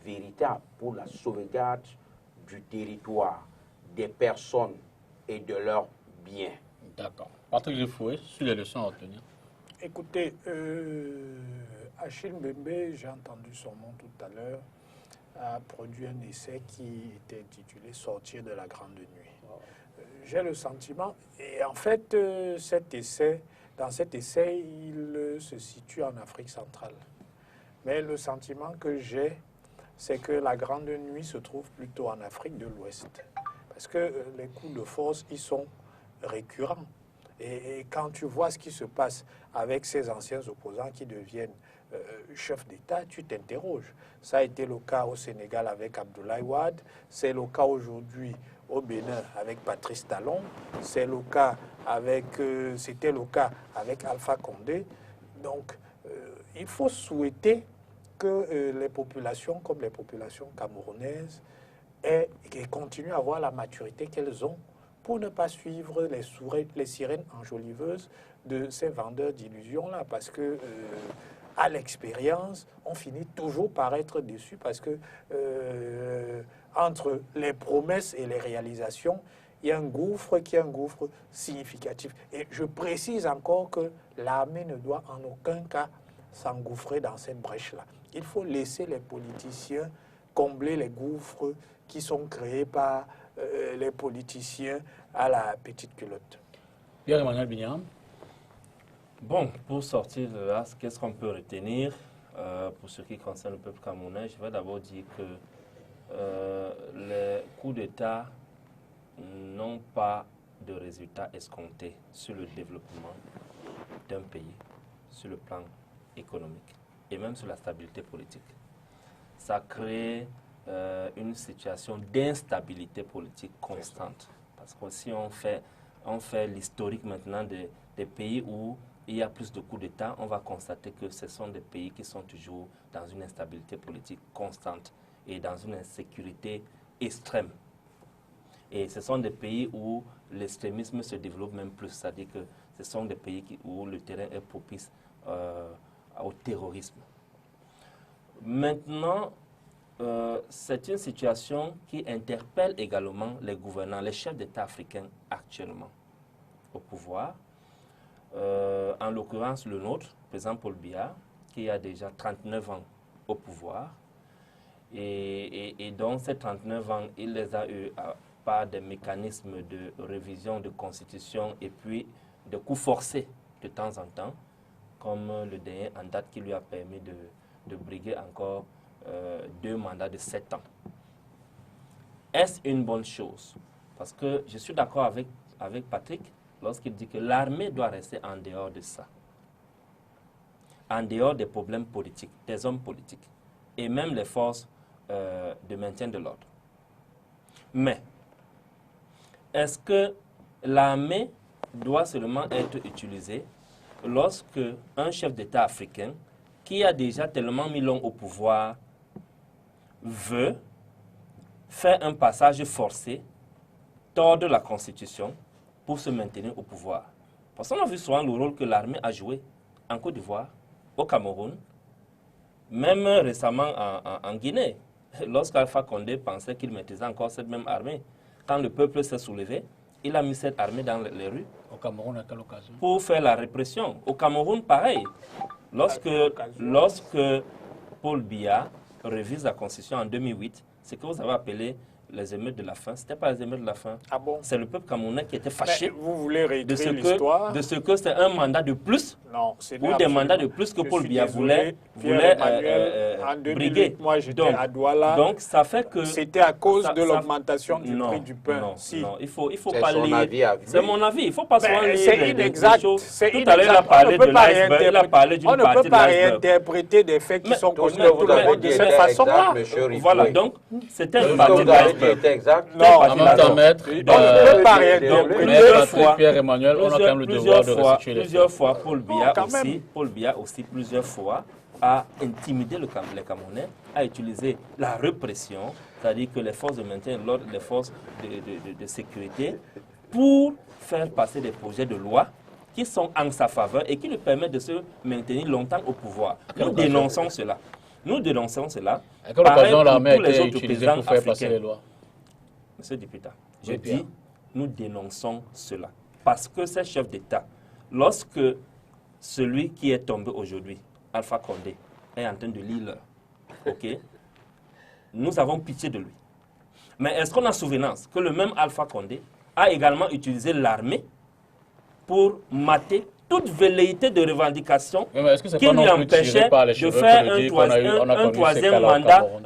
véritable, pour la sauvegarde du territoire, des personnes et de leurs biens. D'accord. Patrick Gefoué, sur les leçons à retenir. Écoutez, Achille Mbembe, j'ai entendu son nom tout à l'heure, a produit un essai qui était intitulé « Sortir de la grande nuit ». J'ai le sentiment, et en fait, dans cet essai, il se situe en Afrique centrale. Mais le sentiment que j'ai, c'est que la grande nuit se trouve plutôt en Afrique de l'Ouest. Parce que les coups de force y sont récurrents. Et quand tu vois ce qui se passe avec ces anciens opposants qui deviennent chefs d'État, tu t'interroges. Ça a été le cas au Sénégal avec Abdoulaye Wade, c'est le cas aujourd'hui au Bénin avec Patrice Talon, c'était le cas avec Alpha Condé. Donc, il faut souhaiter que les populations, comme les populations camerounaises, continuent à avoir la maturité qu'elles ont pour ne pas suivre les sirènes enjoliveuses de ces vendeurs d'illusions-là. Parce que, à l'expérience, on finit toujours par être déçu parce que entre les promesses et les réalisations, il y a un gouffre qui est un gouffre significatif. Et je précise encore que l'armée ne doit en aucun cas s'engouffrer dans cette brèche-là. Il faut laisser les politiciens combler les gouffres qui sont créés par les politiciens à la petite culotte. Pierre-Emmanuel Bignam. Bon, pour sortir de là, qu'est-ce qu'on peut retenir pour ce qui concerne le peuple camerounais? Je vais d'abord dire que les coups d'État n'ont pas de résultats escomptés sur le développement d'un pays, sur le plan économique et même sur la stabilité politique. Ça crée une situation d'instabilité politique constante. Parce que si on fait l'historique maintenant des pays où il y a plus de coups d'État, on va constater que ce sont des pays qui sont toujours dans une instabilité politique constante et dans une insécurité extrême. Et ce sont des pays où l'extrémisme se développe même plus, c'est-à-dire que ce sont des pays où le terrain est propice au terrorisme. Maintenant, c'est une situation qui interpelle également les gouvernants, les chefs d'État africains actuellement au pouvoir. En l'occurrence, le nôtre, le président Paul Biya, qui a déjà 39 ans au pouvoir. Et dans ces 39 ans, il les a eu par des mécanismes de révision de constitution et puis de coups forcés de temps en temps, comme le dernier en date qui lui a permis de briguer encore 2 mandats de 7 ans. Est-ce une bonne chose? Parce que je suis d'accord avec Patrick lorsqu'il dit que l'armée doit rester en dehors de ça, en dehors des problèmes politiques, des hommes politiques, et même les forces de maintien de l'ordre. Mais, est-ce que l'armée doit seulement être utilisée lorsque un chef d'État africain, qui a déjà tellement mis long au pouvoir, veut faire un passage forcé, tordre la Constitution pour se maintenir au pouvoir? Parce qu'on a vu souvent le rôle que l'armée a joué en Côte d'Ivoire, au Cameroun, même récemment en Guinée, lorsqu'Alpha Condé pensait qu'il maîtrisait encore cette même armée. Quand le peuple s'est soulevé, il a mis cette armée dans les rues. Au Cameroun, à quelle occasion? Pour faire la répression. Au Cameroun, pareil. Lorsque Paul Biya révise la Constitution en 2008, ce que vous avez appelé les émeutes de la faim, ce n'était pas les émeutes de la faim. Ah bon? C'est le peuple camerounais qui était fâché vous voulez réécrire l'histoire? de ce que c'est un mandat de plus, non, ou des mandats de plus que Paul Biya voulait en 2008, briguer. moi j'étais à Douala. Donc ça fait que... C'était à cause de l'augmentation du prix du pain. Non, si. non, il faut pas lire. C'est mon avis, il ne faut pas souvent lire c'est inexact. Tout à l'heure, il a parlé de l'iceberg, il a parlé d'une partie de l'iceberg. On ne peut pas réinterpréter des faits qui sont connus à tout le monde de cette façon-là. Voilà, donc c'était une partie de l'iceberg. Non, en même temps, maître, plusieurs fois, Pierre-Emmanuel, on a quand même le devoir de restituer les faits. Plusieurs fois, Paul Biya aussi, plusieurs fois, a intimidé les Camerounais, a utilisé la répression, c'est-à-dire que les forces de maintien de l'ordre, les forces de sécurité, pour faire passer des projets de loi qui sont en sa faveur et qui lui permettent de se maintenir longtemps au pouvoir. Nous dénonçons cela. Nous dénonçons cela. À quelle occasion l'armée a été utilisée pour faire passer les lois? Monsieur le député, je dis, nous dénonçons cela. Parce que ces chefs d'État, lorsque celui qui est tombé aujourd'hui, Alpha Condé, est en train de lire l'heure, ok, nous avons pitié de lui. Mais est-ce qu'on a souvenance que le même Alpha Condé a également utilisé l'armée pour mater toute velléité de revendication qui lui empêchait de faire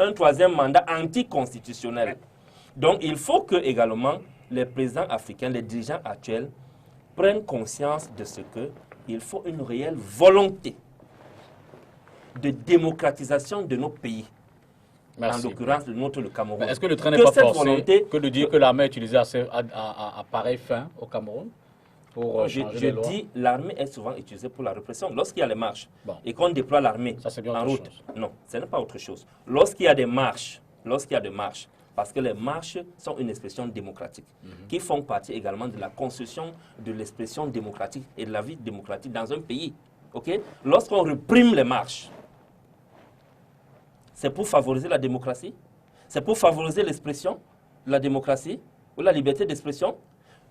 un troisième mandat anticonstitutionnel. Donc il faut que également les présidents africains, les dirigeants actuels, prennent conscience de ce qu'il faut une réelle volonté de démocratisation de nos pays. Merci. En l'occurrence, le Cameroun. Est-ce que le train n'est pas forcé que de dire que l'armée est utilisée à pareille fin au Cameroun? pour je changer les lois? dis l'armée est souvent utilisée pour la répression. Lorsqu'il y a les marches Bon. et qu'on déploie l'armée Ça, c'est bien en autre route. chose. Non, ce n'est pas autre chose. Lorsqu'il y a des marches, parce que les marches sont une expression démocratique, qui font partie également de la construction de l'expression démocratique et de la vie démocratique dans un pays. Okay? Lorsqu'on réprime les marches, c'est pour favoriser la démocratie, c'est pour favoriser l'expression, la démocratie ou la liberté d'expression.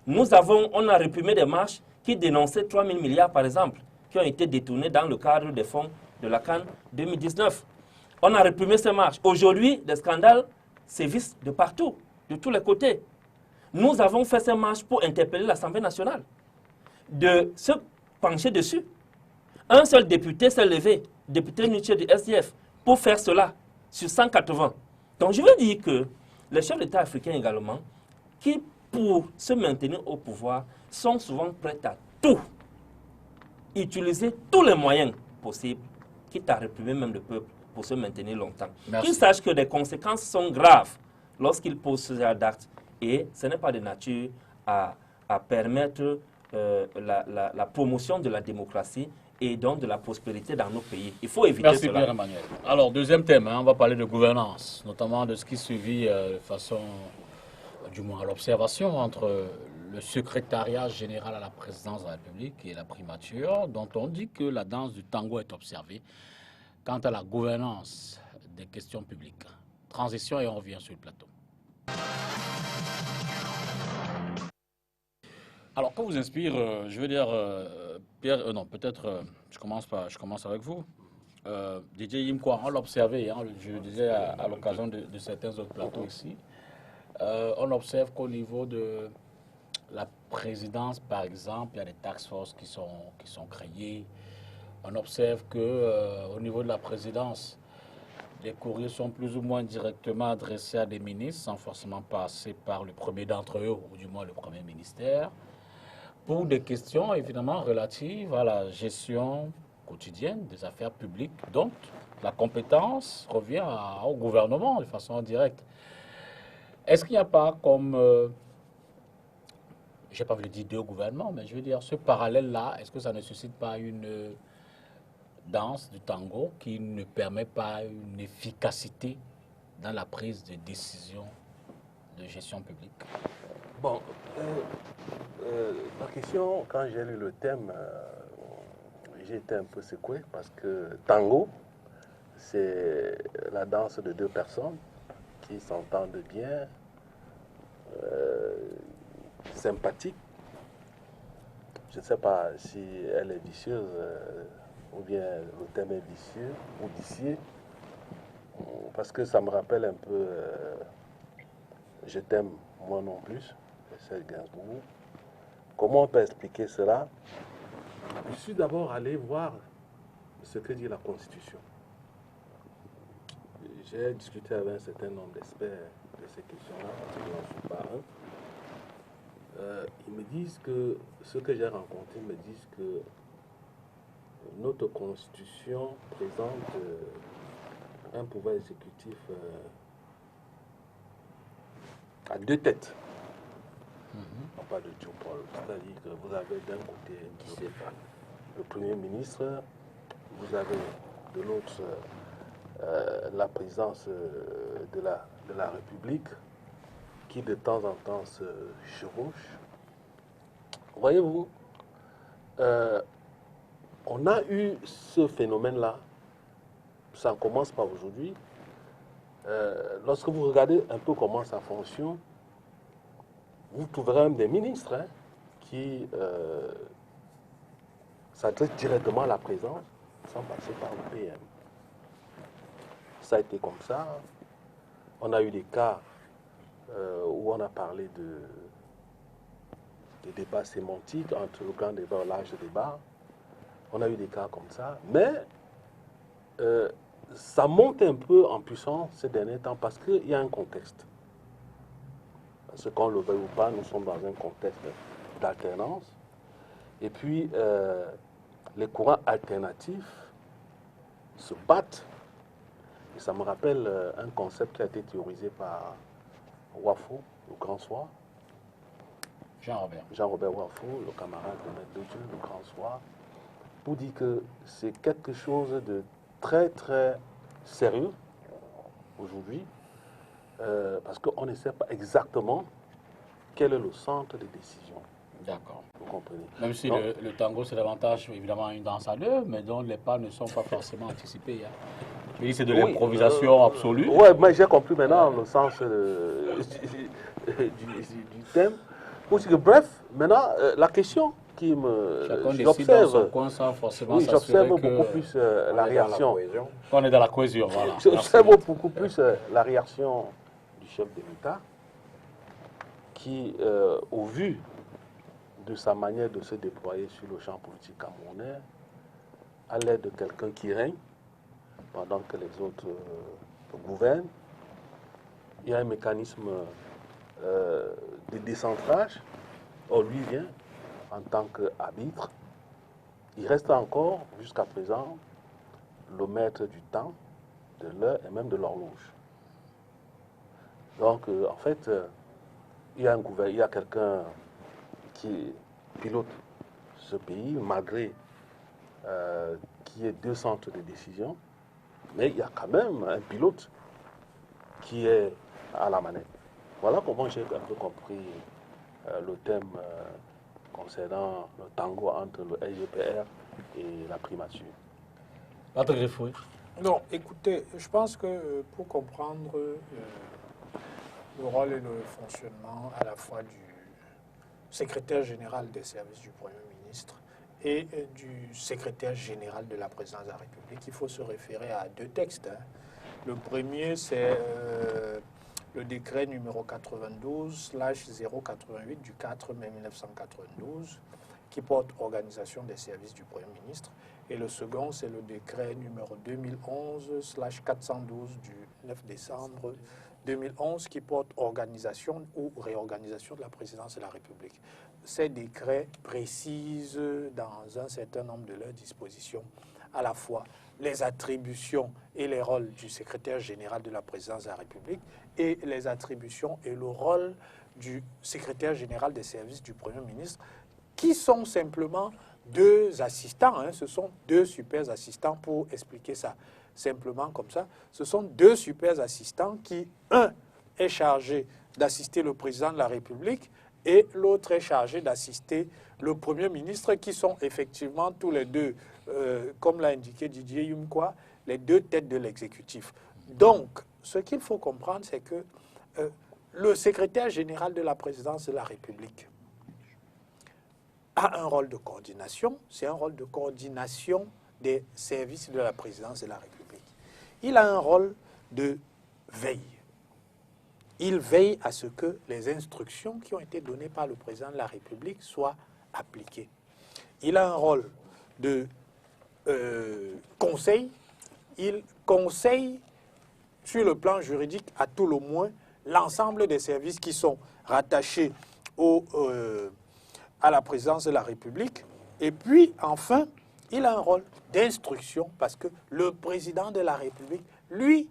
On a réprimé des marches qui dénonçaient 3 000 milliards, par exemple, qui ont été détournés dans le cadre des fonds de la CAN 2019. On a réprimé ces marches. Aujourd'hui, des scandales sévissent de partout, de tous les côtés. Nous avons fait ces marches pour interpeller l'Assemblée nationale, de se pencher dessus. Un seul député s'est levé, député Nietzsche du SDF, pour faire cela sur 180. Donc je veux dire que les chefs d'État africains également, qui pour se maintenir au pouvoir, sont souvent prêts à tout, utiliser tous les moyens possibles, quitte à réprimer même le peuple pour se maintenir longtemps. Qu'ils sachent que les conséquences sont graves lorsqu'ils posent ce genre d'actes et ce n'est pas de nature à permettre la promotion de la démocratie et donc de la prospérité dans nos pays. Il faut éviter cela. Merci Pierre Emmanuel. Alors, deuxième thème, on va parler de gouvernance, notamment de ce qui suivit de façon, du moins à l'observation, entre le secrétariat général à la présidence de la République et la primature, dont on dit que la danse du tango est observée quant à la gouvernance des questions publiques. Transition et on revient sur le plateau. Alors, que vous inspire, je veux dire, Pierre, non, peut-être, je commence avec vous. Didier Yimkwa, on l'a observé, hein, je le disais à l'occasion de certains autres plateaux ici. On observe qu'au niveau de la présidence, par exemple, il y a des task force qui sont créées. On observe qu'au niveau de la présidence, les courriers sont plus ou moins directement adressés à des ministres, sans forcément passer par le premier d'entre eux, ou du moins le premier ministère, pour des questions évidemment relatives à la gestion quotidienne des affaires publiques. Donc, la compétence revient au gouvernement de façon directe. Est-ce qu'il n'y a pas comme, je n'ai pas voulu dire deux gouvernements, mais je veux dire ce parallèle-là, est-ce que ça ne suscite pas une danse du tango qui ne permet pas une efficacité dans la prise de décision de gestion publique? Bon, ma question, quand j'ai lu le thème, j'ai été un peu secoué parce que tango, c'est la danse de deux personnes qui s'entendent bien, sympathiques. Je ne sais pas si elle est vicieuse ou bien le thème est vicieux ou vicié, parce que ça me rappelle un peu Je t'aime, moi non plus, c'est Gainsbourg. Comment on peut expliquer cela? Je suis d'abord allé voir ce que dit la Constitution. J'ai discuté avec un certain nombre d'experts de ces questions-là, parce que j'en suis pas un. Ils me disent que, ceux que j'ai rencontrés me disent que notre Constitution présente un pouvoir exécutif à deux têtes. On parle de duopole, c'est-à-dire que vous avez d'un côté le Premier ministre, vous avez de l'autre la présidence de la République qui de temps en temps se chevauche. Voyez-vous, on a eu ce phénomène-là, ça ne commence pas aujourd'hui. Lorsque vous regardez un peu comment ça fonctionne, vous trouverez même des ministres qui s'adressent directement à la présidence sans passer par le PM. Ça a été comme ça. On a eu des cas où on a parlé de débats sémantiques entre le grand débat et le large débat. On a eu des cas comme ça. Mais ça monte un peu en puissance ces derniers temps parce qu'il y a un contexte. Parce que qu'on le veuille ou pas, nous sommes dans un contexte d'alternance. Et puis, les courants alternatifs se battent. Et ça me rappelle un concept qui a été théorisé par Wafo, le grand soir. Jean-Robert Wafo, le camarade de Maître de Dieu, le grand soir, pour dire que c'est quelque chose de très très sérieux aujourd'hui, parce qu'on ne sait pas exactement quel est le centre de décision. D'accord. Vous comprenez? Même si le tango, c'est davantage évidemment une danse à deux, mais dont les pas ne sont pas forcément anticipés. Hein. Mais c'est de l'improvisation absolue. Oui, mais j'ai compris maintenant le sens du thème. Bref, maintenant, la question qui me... J'observe beaucoup plus la réaction. On est dans la cohésion, voilà. J'observe beaucoup plus la réaction du chef de l'État qui, au vu de sa manière de se déployer sur le champ politique camerounais, à l'aide de quelqu'un qui règne, pendant que les autres gouvernent, il y a un mécanisme de décentrage. Or, lui vient en tant qu'arbitre. Il reste encore, jusqu'à présent, le maître du temps, de l'heure et même de l'horloge. Donc, en fait, il y a quelqu'un qui pilote ce pays, malgré qu'il y ait deux centres de décision, mais il y a quand même un pilote qui est à la manette. Voilà comment j'ai un peu compris le thème concernant le tango entre le SGPR et la primature. Patrick Refoué. Non, écoutez, je pense que pour comprendre le rôle et le fonctionnement à la fois du secrétaire général des services du Premier ministre et du secrétaire général de la présidence de la République, il faut se référer à deux textes. Hein. Le premier, c'est le décret numéro 92/088 du 4 mai 1992 qui porte organisation des services du Premier ministre. Et le second, c'est le décret numéro 2011/412 du 9 décembre 2011 qui porte organisation ou réorganisation de la présidence de la République. Ces décrets précisent dans un certain nombre de leurs dispositions à la fois les attributions et les rôles du secrétaire général de la présidence de la République et les attributions et le rôle du secrétaire général des services du Premier ministre qui sont simplement deux assistants, hein, ce sont deux super assistants pour expliquer ça simplement comme ça. Ce sont deux super assistants qui, un est chargé d'assister le président de la République et l'autre est chargé d'assister le Premier ministre qui sont effectivement tous les deux, comme l'a indiqué Didier Yumkwa, les deux têtes de l'exécutif. Donc, ce qu'il faut comprendre, c'est que le secrétaire général de la présidence de la République a un rôle de coordination, c'est un rôle de coordination des services de la présidence de la République. Il a un rôle de veille. Il veille à ce que les instructions qui ont été données par le président de la République soient appliquées. Il a un rôle de conseil. Il conseille sur le plan juridique, à tout le moins, l'ensemble des services qui sont rattachés à la présidence de la République. Et puis, enfin, il a un rôle d'instruction parce que le président de la République, lui,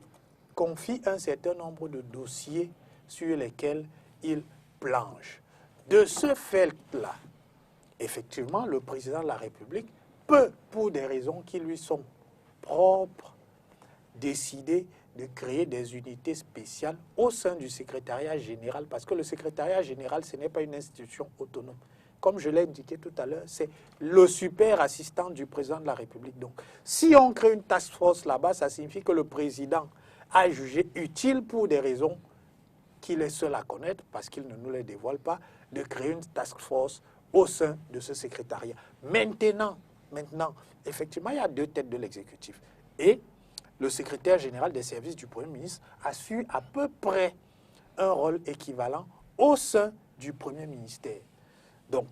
confie un certain nombre de dossiers sur lesquels il planche. De ce fait-là, effectivement, le président de la République peut, pour des raisons qui lui sont propres, décider de créer des unités spéciales au sein du secrétariat général, parce que le secrétariat général, ce n'est pas une institution autonome. Comme je l'ai indiqué tout à l'heure, c'est le super assistant du président de la République. Donc, si on crée une task force là-bas, ça signifie que le président a jugé utile pour des raisons qu'il est seul à connaître, parce qu'il ne nous les dévoile pas, de créer une task force au sein de ce secrétariat. Maintenant, effectivement, il y a deux têtes de l'exécutif. Et le secrétaire général des services du Premier ministre assure à peu près un rôle équivalent au sein du Premier ministère. Donc,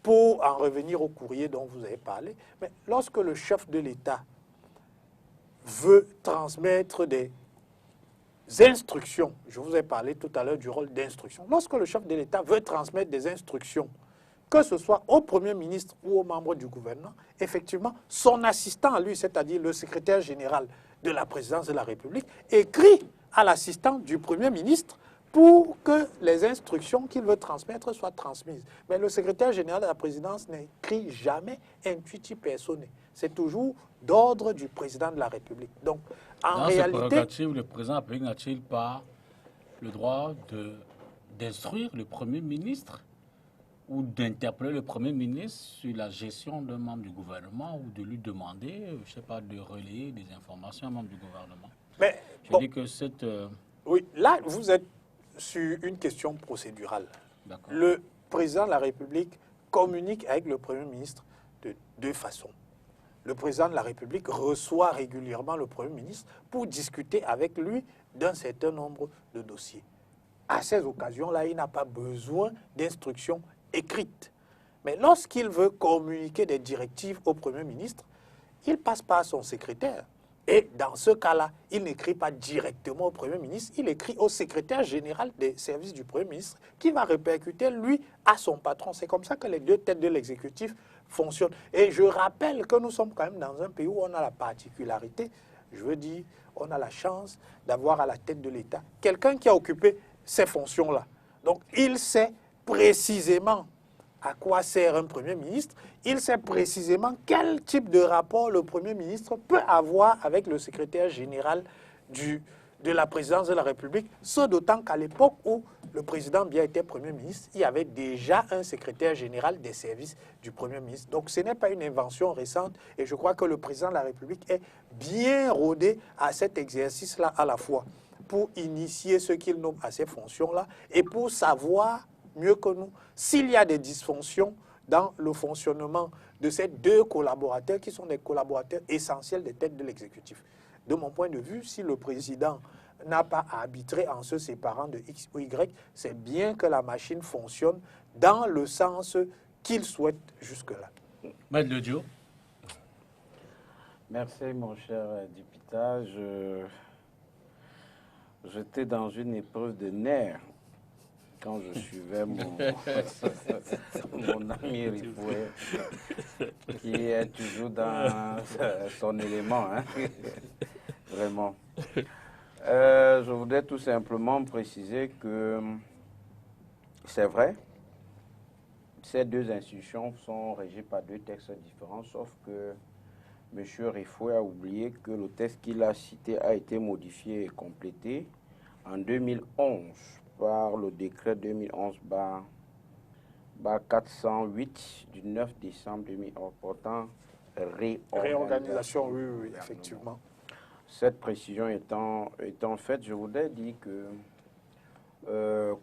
pour en revenir au courrier dont vous avez parlé, mais lorsque le chef de l'État veut transmettre des instructions, je vous ai parlé tout à l'heure du rôle d'instruction, lorsque le chef de l'État veut transmettre des instructions, que ce soit au Premier ministre ou aux membres du gouvernement, effectivement, son assistant à lui, c'est-à-dire le secrétaire général de la présidence de la République, écrit à l'assistant du Premier ministre pour que les instructions qu'il veut transmettre soient transmises. Mais le secrétaire général de la présidence n'écrit jamais intuiti personae. C'est toujours d'ordre du président de la République. Donc, en Dans réalité... ces prérogatives, le président de la République n'a-t-il pas le droit d'instruire le Premier ministre ou d'interpeller le Premier ministre sur la gestion d'un membre du gouvernement ou de lui demander, je ne sais pas, de relayer des informations à un membre du gouvernement? Mais, Je dis que cette... Oui, là, vous êtes sur une question procédurale. Le président de la République communique avec le Premier ministre de deux façons. Le président de la République reçoit régulièrement le Premier ministre pour discuter avec lui d'un certain nombre de dossiers. À ces occasions-là, il n'a pas besoin d'instructions écrites. Mais lorsqu'il veut communiquer des directives au Premier ministre, il passe par son secrétaire. Et dans ce cas-là, il n'écrit pas directement au Premier ministre, il écrit au secrétaire général des services du Premier ministre qui va répercuter, lui, à son patron. C'est comme ça que les deux têtes de l'exécutif fonctionnent. Et je rappelle que nous sommes quand même dans un pays où on a la particularité, je veux dire, on a la chance d'avoir à la tête de l'État quelqu'un qui a occupé ces fonctions-là. Donc, il sait précisément à quoi sert un Premier ministre, il sait précisément quel type de rapport le Premier ministre peut avoir avec le secrétaire général de la présidence de la République, ce d'autant qu'à l'époque où le président Biya était Premier ministre, il y avait déjà un secrétaire général des services du Premier ministre. Donc ce n'est pas une invention récente et je crois que le président de la République est bien rodé à cet exercice-là à la fois pour initier ceux qu'il nomme à ces fonctions-là et pour savoir mieux que nous s'il y a des dysfonctions dans le fonctionnement de ces deux collaborateurs qui sont des collaborateurs essentiels des têtes de l'exécutif. De mon point de vue, si le président n'a pas à arbitrer en se séparant de X ou Y, c'est bien que la machine fonctionne dans le sens qu'il souhaite jusque-là. Maître Ledio. Merci, mon cher Dipita. J'étais dans une épreuve de nerfs quand je suivais mon ami Rifoué, qui est toujours dans son élément, hein. Vraiment. Je voudrais tout simplement préciser que c'est vrai, ces deux institutions sont régies par deux textes différents, sauf que M. Rifoué a oublié que le texte qu'il a cité a été modifié et complété en 2011 par le décret 2011-408 du 9 décembre 2011 portant réorganisation. Oui, effectivement. Cette précision étant faite, je voudrais dire que,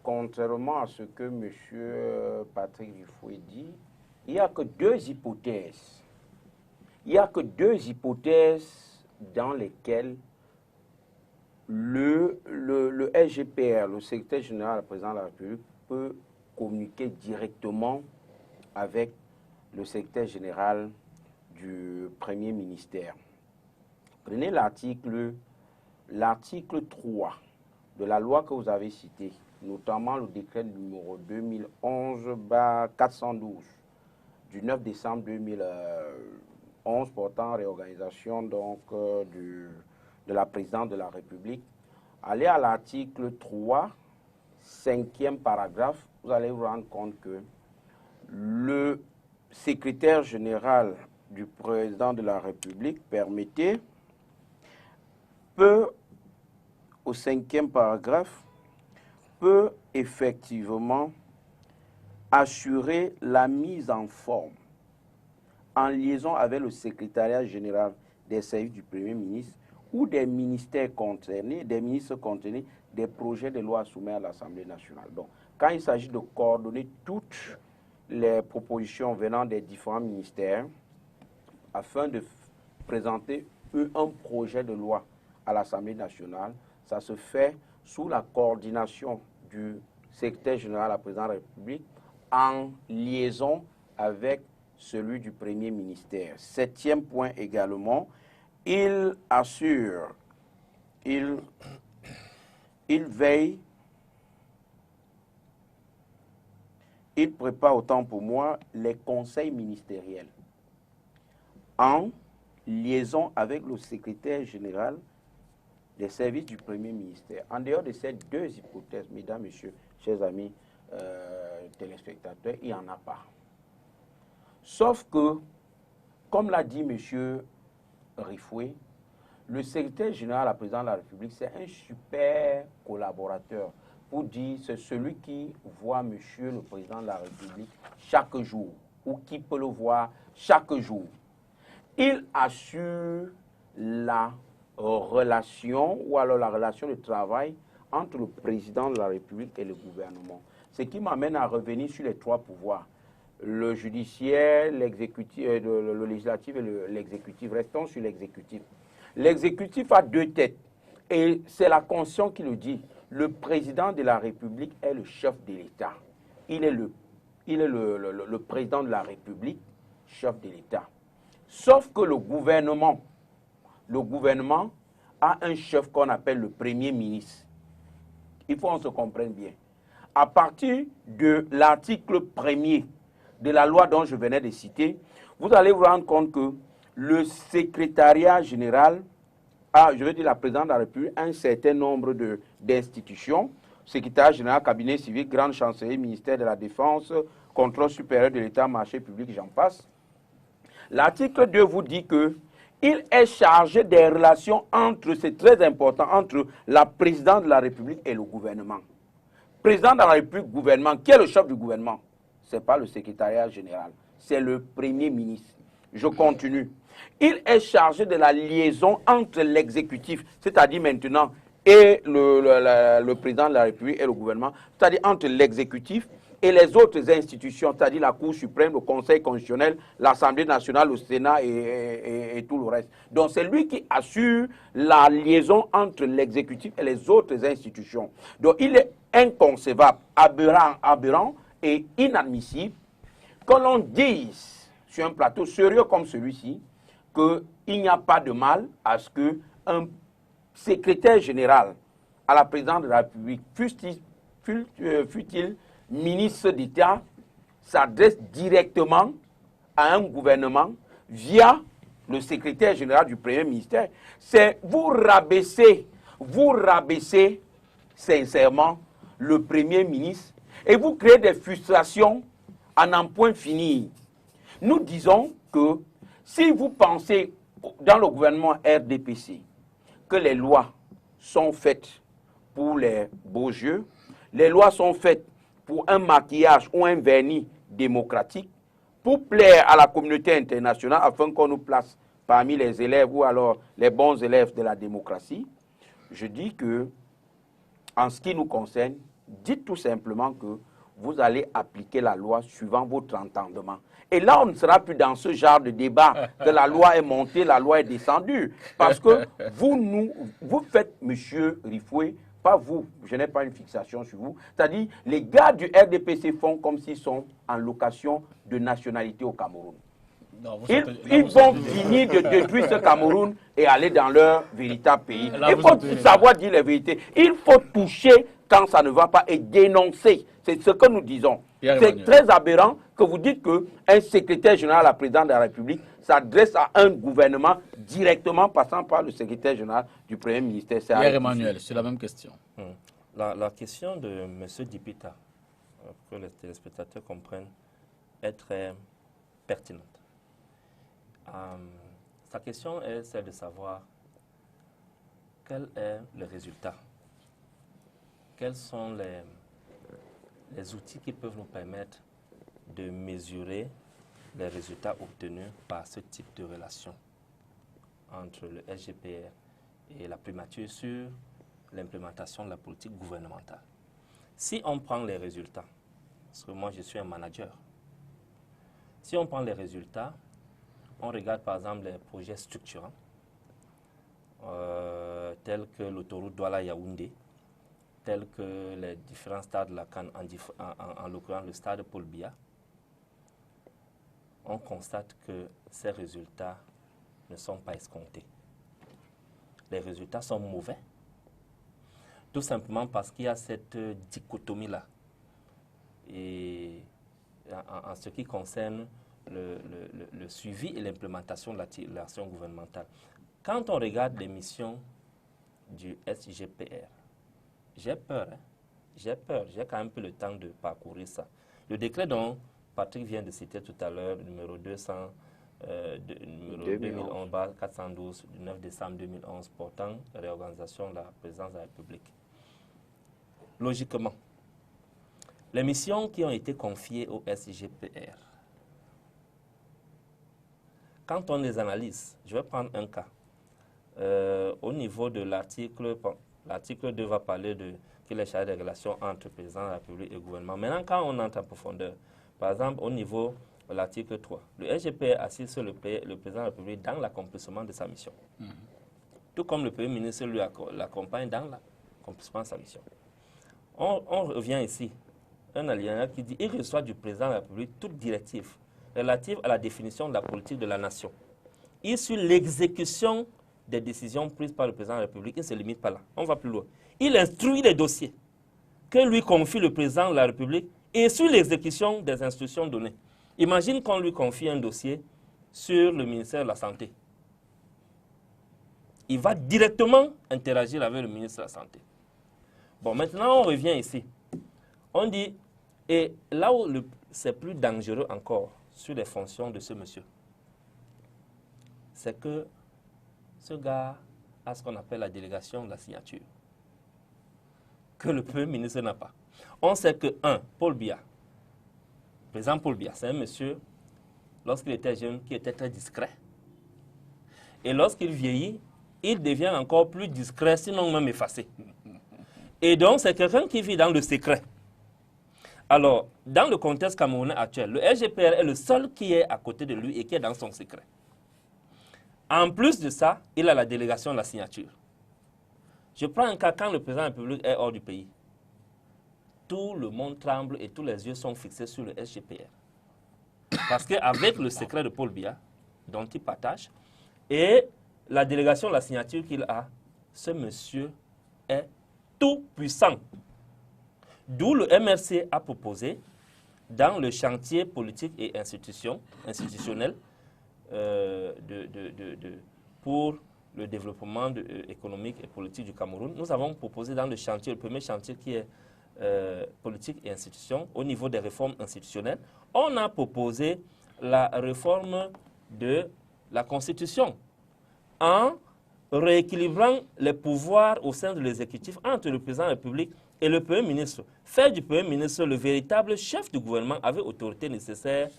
contrairement à ce que M. Patrick Rifoué dit, il n'y a que deux hypothèses. Il n'y a que deux hypothèses dans lesquelles le SGPR, le secrétaire général, le président de la République, peut communiquer directement avec le secrétaire général du Premier ministère. Prenez l'article 3 de la loi que vous avez citée, notamment le décret numéro 2011-412 du 9 décembre 2011 portant réorganisation donc, de la présidence de la République. Allez à l'article 3, 5e paragraphe, vous allez vous rendre compte que le secrétaire général du président de la République, peut, au 5e paragraphe, peut effectivement assurer la mise en forme en liaison avec le secrétariat général des services du Premier ministre ou des ministères concernés, des ministres concernés, des projets de loi soumis à l'Assemblée nationale. Donc, quand il s'agit de coordonner toutes les propositions venant des différents ministères afin de présenter un projet de loi à l'Assemblée nationale, ça se fait sous la coordination du secrétaire général à la présidence de la République en liaison avec celui du Premier ministère. 7e point également, il assure, il veille, il prépare autant pour moi les conseils ministériels en liaison avec le secrétaire général des services du Premier ministère. En dehors de ces deux hypothèses, mesdames, messieurs, chers amis téléspectateurs, il n'y en a pas. Sauf que, comme l'a dit M. Rifoué, le secrétaire général à la présidence de la République, c'est un super collaborateur. Pour dire, c'est celui qui voit Monsieur le président de la République chaque jour, ou qui peut le voir chaque jour. Il assure la relation, ou alors la relation de travail entre le président de la République et le gouvernement. Ce qui m'amène à revenir sur les trois pouvoirs. Le judiciaire, l'exécutif, le législatif et l'exécutif. Restons sur l'exécutif. L'exécutif a deux têtes et c'est la Constitution qui le dit. Le président de la République est le chef de l'État. Il est le président de la République, chef de l'État. Sauf que le gouvernement a un chef qu'on appelle le Premier ministre. Il faut qu'on se comprenne bien. À partir de l'article 1er de la loi dont je venais de citer, vous allez vous rendre compte que le secrétariat général je veux dire la présidence de la République, un certain nombre d'institutions, secrétaire général, cabinet civil, grande chancellerie, ministère de la Défense, contrôle supérieur de l'État, marché public, j'en passe. L'article 2 vous dit qu'il est chargé des relations entre, c'est très important, entre la présidence de la République et le gouvernement. Président de la République, gouvernement, qui est le chef du gouvernement? Ce n'est pas le secrétariat général, c'est le Premier ministre. Je continue. Il est chargé de la liaison entre l'exécutif, c'est-à-dire maintenant, et le président de la République et le gouvernement, c'est-à-dire entre l'exécutif et les autres institutions, c'est-à-dire la Cour suprême, le Conseil constitutionnel, l'Assemblée nationale, le Sénat et tout le reste. Donc c'est lui qui assure la liaison entre l'exécutif et les autres institutions. Donc il est inconcevable, aberrant et inadmissible que l'on dise sur un plateau sérieux comme celui-ci qu'il n'y a pas de mal à ce qu'un secrétaire général à la présidence de la République, fût-il ministre d'État, s'adresse directement à un gouvernement via le secrétaire général du Premier ministère. C'est vous rabaisser sincèrement le Premier ministre et vous créez des frustrations à n'en point finir. Nous disons que si vous pensez dans le gouvernement RDPC que les lois sont faites pour les beaux yeux, les lois sont faites pour un maquillage ou un vernis démocratique, pour plaire à la communauté internationale afin qu'on nous place parmi les élèves ou alors les bons élèves de la démocratie, je dis que, en ce qui nous concerne, dites tout simplement que vous allez appliquer la loi suivant votre entendement. Et là, on ne sera plus dans ce genre de débat que la loi est montée, la loi est descendue. Parce que vous faites, monsieur Rifoué, pas vous, je n'ai pas une fixation sur vous, c'est-à-dire les gars du RDPC font comme s'ils sont en location de nationalité au Cameroun. Non, ils vont finir de détruire ce Cameroun et aller dans leur véritable pays. Il faut savoir dire la vérité. Il faut toucher quand ça ne va pas et dénoncer. C'est ce que nous disons. C'est très aberrant que vous dites qu'un secrétaire général à la présidence de la République s'adresse à un gouvernement directement passant par le secrétaire général du Premier ministère. Pierre Emmanuel, c'est la même question. La question de M. Dipita, pour que les téléspectateurs comprennent, est très pertinente. Sa question est celle de savoir quel est le résultat, quels sont les outils qui peuvent nous permettre de mesurer les résultats obtenus par ce type de relation entre le SGPR et la primature sur l'implémentation de la politique gouvernementale. Si on prend les résultats, parce que moi je suis un manager, si on prend les résultats, on regarde par exemple les projets structurants, tels que l'autoroute Douala-Yaoundé, tels que les différents stades de la CAN, en l'occurrence le stade Paul Biya, on constate que ces résultats ne sont pas escomptés. Les résultats sont mauvais, tout simplement parce qu'il y a cette dichotomie-là. Et en ce qui concerne le suivi et l'implémentation de l'action gouvernementale. Quand on regarde les missions du SGPR. J'ai peur, hein. J'ai peur. J'ai quand même pris le temps de parcourir ça. Le décret dont Patrick vient de citer tout à l'heure, numéro 2011-412 du 9 décembre 2011 portant réorganisation de la présidence de la République. Logiquement, les missions qui ont été confiées au SGPR, quand on les analyse, je vais prendre un cas. Au niveau de l'article 2 va parler de qu'il est chargé des relations entre le président de la République et le gouvernement. Maintenant, quand on entre en profondeur, par exemple, au niveau de l'article 3, le SGPR assiste sur le président de la République dans l'accomplissement de sa mission. Tout comme le Premier ministre l'accompagne dans l'accomplissement de sa mission. On revient ici, un alinéa qui dit « Il reçoit du président de la République toute directive relative à la définition de la politique de la nation. Et sur l'exécution des décisions prises par le président de la République, il ne se limite pas là. On va plus loin. Il instruit les dossiers que lui confie le président de la République et sur l'exécution des instructions données. » Imagine qu'on lui confie un dossier sur le ministère de la Santé. Il va directement interagir avec le ministre de la Santé. Bon, maintenant, on revient ici. On dit, et là où c'est plus dangereux encore sur les fonctions de ce monsieur, c'est que ce gars a ce qu'on appelle la délégation de la signature, que le Premier ministre n'a pas. On sait que, Paul Biya, le président Paul Biya, c'est un monsieur, lorsqu'il était jeune, qui était très discret. Et lorsqu'il vieillit, il devient encore plus discret, sinon même effacé. Et donc, c'est quelqu'un qui vit dans le secret. Alors, dans le contexte camerounais actuel, le SGPR est le seul qui est à côté de lui et qui est dans son secret. En plus de ça, il a la délégation de la signature. Je prends un cas quand le président de la République est hors du pays. Tout le monde tremble et tous les yeux sont fixés sur le SGPR. Parce qu'avec le secret de Paul Biya, dont il partage, et la délégation de la signature qu'il a, ce monsieur est tout puissant. D'où le MRC a proposé, dans le chantier politique et institutionnel, pour le développement économique et politique du Cameroun, nous avons proposé dans le chantier, le premier chantier qui est politique et institution, au niveau des réformes institutionnelles, on a proposé la réforme de la Constitution en rééquilibrant les pouvoirs au sein de l'exécutif entre le président de la République et le Premier ministre. Faire du Premier ministre le véritable chef du gouvernement avec autorité nécessaire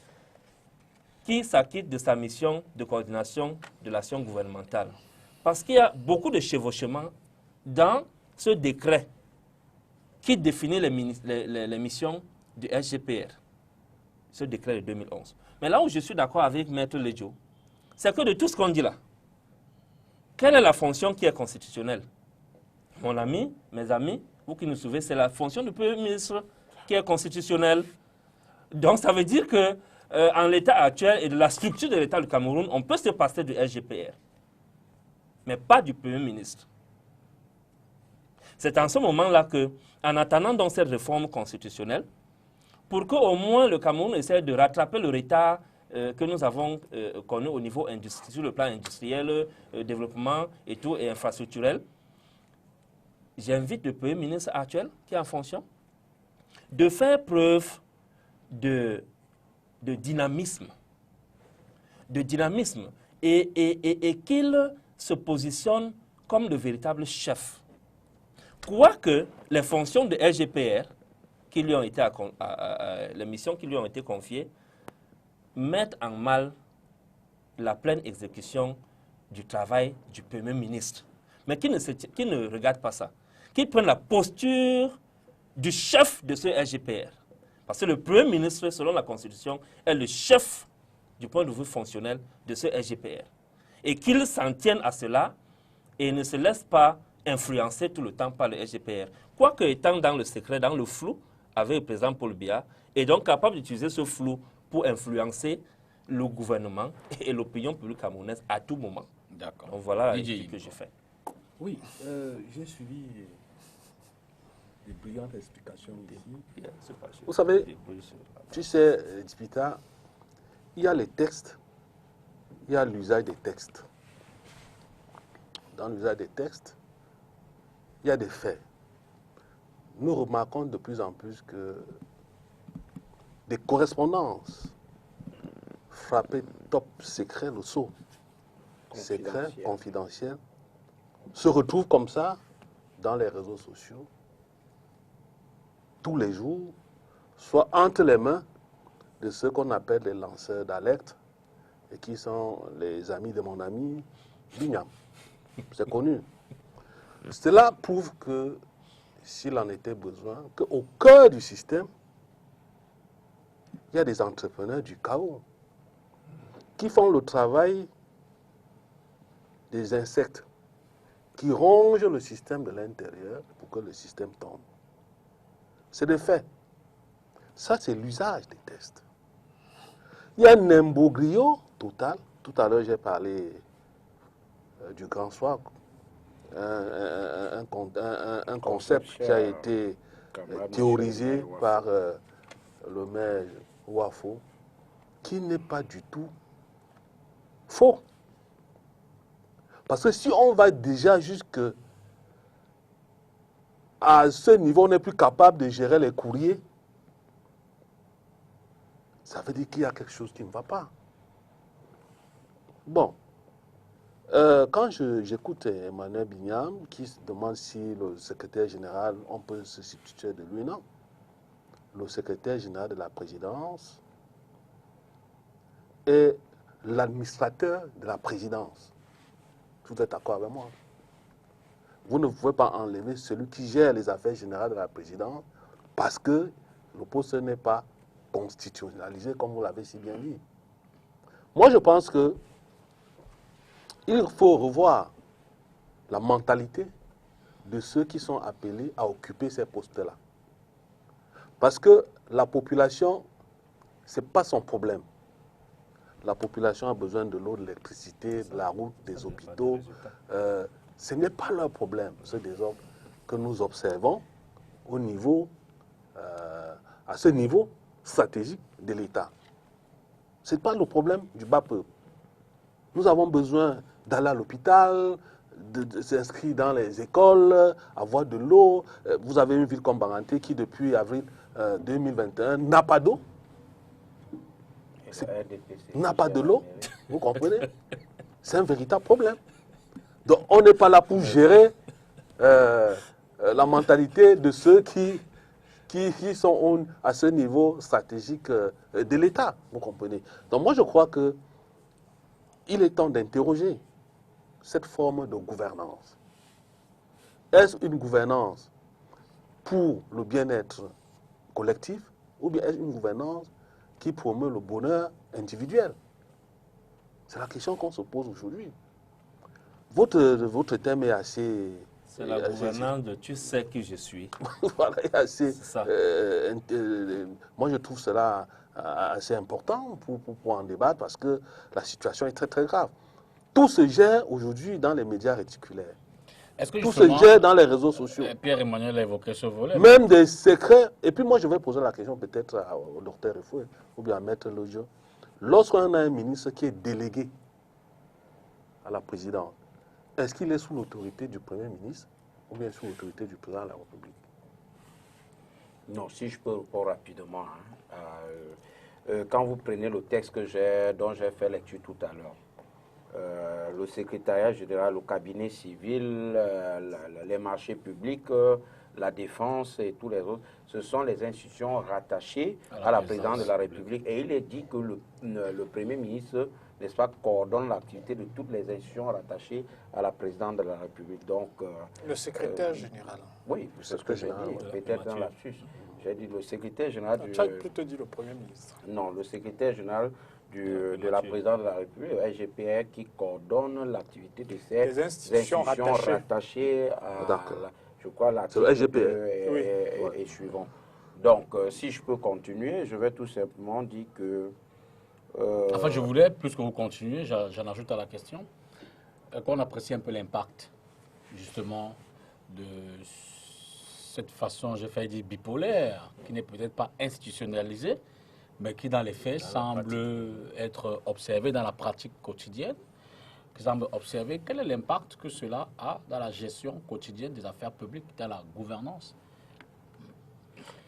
qui s'acquitte de sa mission de coordination de l'action gouvernementale. Parce qu'il y a beaucoup de chevauchements dans ce décret qui définit les missions du SGPR, ce décret de 2011. Mais là où je suis d'accord avec Maître Ledjo, c'est que de tout ce qu'on dit là, quelle est la fonction qui est constitutionnelle? Mon ami, mes amis, vous qui nous suivez, c'est la fonction du Premier ministre qui est constitutionnelle. Donc ça veut dire que en l'état actuel et de la structure de l'État du Cameroun, on peut se passer du SGPR, mais pas du Premier ministre. C'est en ce moment-là que, en attendant donc cette réforme constitutionnelle, pour qu'au moins le Cameroun essaie de rattraper le retard que nous avons connu au niveau sur le plan industriel, développement et tout, et infrastructurel, j'invite le Premier ministre actuel, qui est en fonction, de faire preuve de dynamisme. Et qu'il se positionne comme le véritable chef. Quoique les fonctions de SGPR, les missions qui lui ont été confiées, mettent en mal la pleine exécution du travail du Premier ministre. Mais qui ne regarde pas ça, qui prennent la posture du chef de ce SGPR. Parce que le Premier ministre, selon la Constitution, est le chef du point de vue fonctionnel de ce SGPR. Et qu'il s'en tienne à cela et ne se laisse pas influencer tout le temps par le SGPR. Quoique étant dans le secret, dans le flou, avec le président Paul Biya, et donc capable d'utiliser ce flou pour influencer le gouvernement et l'opinion publique camerounaise à tout moment. D'accord. Donc voilà ce que j'ai fait. Oui, j'ai suivi des brillantes explications ici. Vous savez, tu sais, Dipita, il y a les textes, il y a l'usage des textes. Dans l'usage des textes, il y a des faits. Nous remarquons de plus en plus que des correspondances frappées top secret, le sceau secret, confidentiel, se retrouvent comme ça dans les réseaux sociaux tous les jours, soit entre les mains de ceux qu'on appelle les lanceurs d'alerte et qui sont les amis de mon ami Bignam. C'est connu. Cela prouve que, s'il en était besoin, qu'au cœur du système, il y a des entrepreneurs du chaos qui font le travail des insectes, qui rongent le système de l'intérieur pour que le système tombe. C'est des faits. Ça, c'est l'usage des tests. Il y a un imbroglio total. Tout à l'heure, j'ai parlé du grand soir, un concept qui a été théorisé par le maire Ouafo, qui n'est pas du tout faux. Parce que si on va déjà jusque à ce niveau, on n'est plus capable de gérer les courriers, ça veut dire qu'il y a quelque chose qui ne va pas. Bon, quand j'écoute Emmanuel Bignam qui se demande si le secrétaire général, on peut se substituer de lui, non. Le secrétaire général de la présidence est l'administrateur de la présidence. Vous êtes d'accord avec moi? Vous ne pouvez pas enlever celui qui gère les affaires générales de la présidence parce que le poste n'est pas constitutionnalisé, comme vous l'avez si bien dit. Moi, je pense que il faut revoir la mentalité de ceux qui sont appelés à occuper ces postes-là. Parce que la population, ce n'est pas son problème. La population a besoin de l'eau, de l'électricité, de la route, des hôpitaux. Ce n'est pas leur problème, ce désordre que nous observons au niveau, à ce niveau stratégique de l'État. Ce n'est pas le problème du bas peuple. Nous avons besoin d'aller à l'hôpital, de s'inscrire dans les écoles, avoir de l'eau. Vous avez une ville comme Banganté qui, depuis avril 2021, n'a pas d'eau. N'a pas de l'eau, vous comprenez? C'est un véritable problème. Donc on n'est pas là pour gérer la mentalité de ceux qui sont à ce niveau stratégique de l'État, vous comprenez? Donc moi je crois qu'il est temps d'interroger cette forme de gouvernance. Est-ce une gouvernance pour le bien-être collectif ou bien est-ce une gouvernance qui promeut le bonheur individuel? C'est la question qu'on se pose aujourd'hui. Votre thème est assez... C'est la gouvernance de tu sais qui je suis. Voilà, assez... Ça. Moi, je trouve cela assez important pour en débattre parce que la situation est très, très grave. Tout se gère aujourd'hui dans les médias réticulaires. Tout se gère dans les réseaux sociaux. Pierre-Emmanuel a évoqué ce volet. Même des secrets. Et puis moi, je vais poser la question peut-être au docteur Refoué ou bien à Maître Logio. Lorsqu'on a un ministre qui est délégué à la présidence, est-ce qu'il est sous l'autorité du Premier ministre ou bien sous l'autorité du président de la République? Non, si je peux répondre rapidement. Quand vous prenez le texte dont j'ai fait lecture tout à l'heure, le secrétariat général, le cabinet civil, les marchés publics, la défense et tous les autres, ce sont les institutions rattachées à la présidence de la République. Et il est dit que le Premier ministre, n'est-ce pas, coordonne l'activité de toutes les institutions rattachées à la présidence de la République. Donc, le secrétaire général. Oui, c'est ce que j'ai dit, peut-être dans la suite. J'ai dit le secrétaire général du... Tu as plutôt dit le Premier ministre. Non, le secrétaire général de la présidence de la République, le SGPR, qui coordonne l'activité de ces institutions rattachées à, je crois, l'article 2 et suivant. Donc, si je peux continuer, je vais tout simplement dire que... Enfin, je voulais, plus que vous continuez, j'en ajoute à la question, qu'on apprécie un peu l'impact, justement, de cette façon, j'ai failli dire bipolaire, qui n'est peut-être pas institutionnalisée, mais qui, dans les faits, semble être observée dans la pratique quotidienne. qui semble observer. Quel est l'impact que cela a dans la gestion quotidienne des affaires publiques, dans la gouvernance?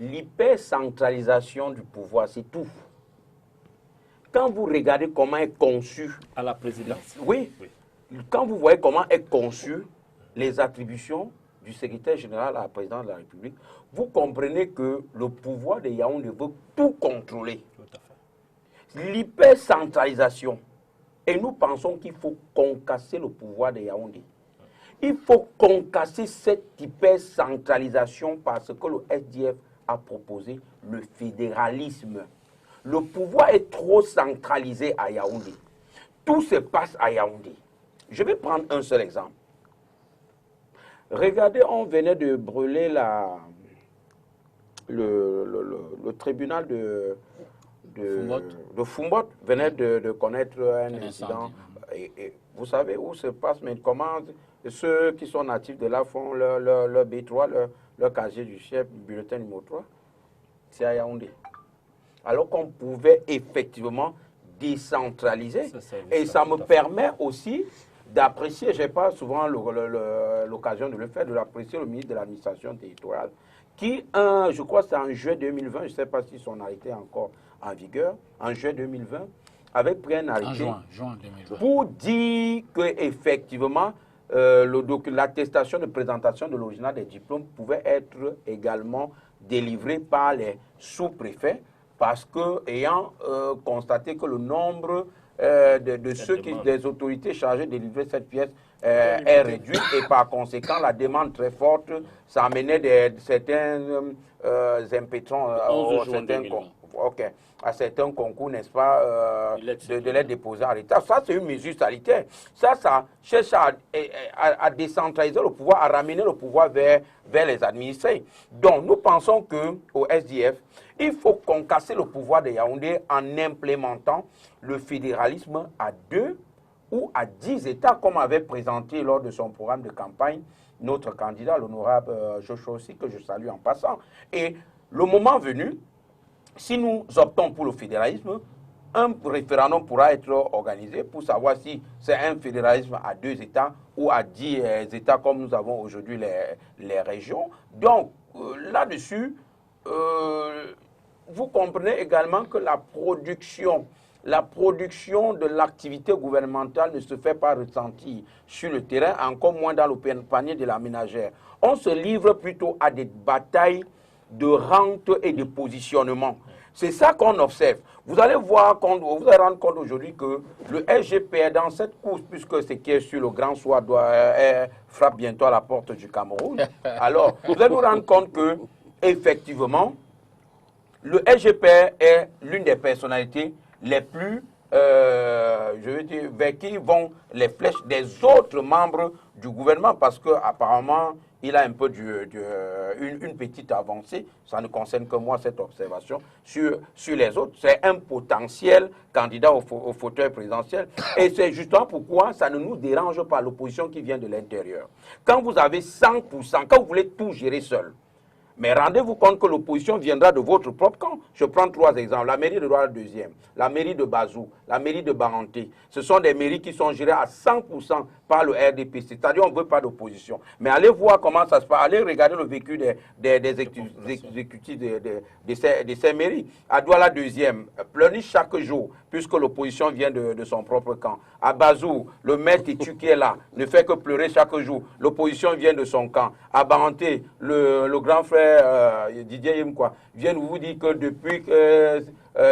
L'hypercentralisation du pouvoir, c'est tout. Quand vous regardez comment est conçu... À la présidence. Oui. Quand vous voyez comment est conçu les attributions du secrétaire général à la présidence de la République, vous comprenez que le pouvoir de Yaoundé veut tout contrôler. L'hypercentralisation. Et nous pensons qu'il faut concasser le pouvoir de Yaoundé. Il faut concasser cette hypercentralisation parce que le SDF a proposé le fédéralisme. Le pouvoir est trop centralisé à Yaoundé. Tout se passe à Yaoundé. Je vais prendre un seul exemple. Regardez, on venait de brûler le tribunal de Foumbot venait de connaître un incident. Et vous savez où se passe, mais comment ceux qui sont natifs de là font leur B3, leur casier du chef, bulletin numéro 3, c'est à Yaoundé. Alors qu'on pouvait effectivement décentraliser. Et ça me permet aussi d'apprécier, je n'ai pas souvent l'occasion de le faire, de l'apprécier le ministre de l'administration territoriale, qui, je crois que c'est en juin 2020, je ne sais pas si son arrêté est encore en vigueur, en juin 2020, avait pris un arrêté juin 2020. pour dire qu'effectivement, l'attestation de présentation de l'original des diplômes pouvait être également délivrée par les sous-préfets, parce que, ayant constaté que le nombre des autorités chargées de délivrer cette pièce est réduit, et par conséquent, la demande très forte, ça amenait certains impétrants à certains concours, n'est-ce pas, de les déposer en l'état. Ça, c'est une mesure sanitaire. Ça cherche à décentraliser le pouvoir, à ramener le pouvoir vers les administrés. Donc, nous pensons qu'au SDF, il faut concasser le pouvoir de Yaoundé en implémentant le fédéralisme à 2 ou à 10 États, comme avait présenté lors de son programme de campagne notre candidat, l'honorable Joshua aussi, que je salue en passant. Et le moment venu, si nous optons pour le fédéralisme, un référendum pourra être organisé pour savoir si c'est un fédéralisme à 2 États ou à 10 États comme nous avons aujourd'hui les régions. Donc, là-dessus, vous comprenez également que la production de l'activité gouvernementale ne se fait pas ressentir sur le terrain, encore moins dans le panier de la ménagère. On se livre plutôt à des batailles de rente et de positionnement. C'est ça qu'on observe. Vous allez voir, vous allez rendre compte aujourd'hui que le SGPR, dans cette course, puisque ce qui est sur le Grand Soir frappe bientôt à la porte du Cameroun, alors vous allez vous rendre compte que, effectivement, le SGPR est l'une des personnalités les plus, je veux dire, vers qui vont les flèches des autres membres du gouvernement, parce qu'apparemment, il a un peu une petite avancée, ça ne concerne que moi cette observation, sur les autres. C'est un potentiel candidat au fauteuil présidentiel. Et c'est justement pourquoi ça ne nous dérange pas, l'opposition qui vient de l'intérieur. Quand vous avez 100%, quand vous voulez tout gérer seul, mais rendez-vous compte que l'opposition viendra de votre propre camp. Je prends 3 exemples. La mairie de Douala 2e, la mairie de Bazou, la mairie de Baranté. Ce sont des mairies qui sont gérées à 100% par le RDP. C'est-à-dire qu'on ne veut pas d'opposition. Mais allez voir comment ça se passe. Allez regarder le vécu des exécutifs de ces mairies. À Douala 2e, pleurniche chaque jour, puisque l'opposition vient de son propre camp. À Bazou, le maire Tétu qui est là ne fait que pleurer chaque jour. L'opposition vient de son camp. À Baranté, le grand frère Didier Yemkwa vient vous dire que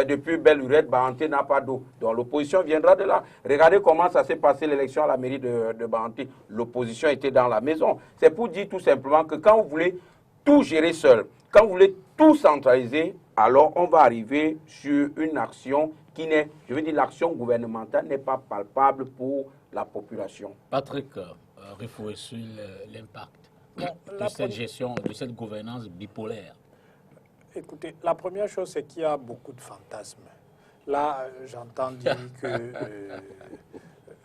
depuis Belle Lurette, Baranté n'a pas d'eau. Donc l'opposition viendra de là. Regardez comment ça s'est passé l'élection à la mairie de Baranté. L'opposition était dans la maison. C'est pour dire tout simplement que quand vous voulez tout gérer seul, quand vous voulez tout centraliser, alors on va arriver sur une action qui n'est, je veux dire, l'action gouvernementale n'est pas palpable pour la population. Patrick, refouer sur l'impact de cette gestion, de cette gouvernance bipolaire. Écoutez, la première chose, c'est qu'il y a beaucoup de fantasmes. Là, j'entends dire que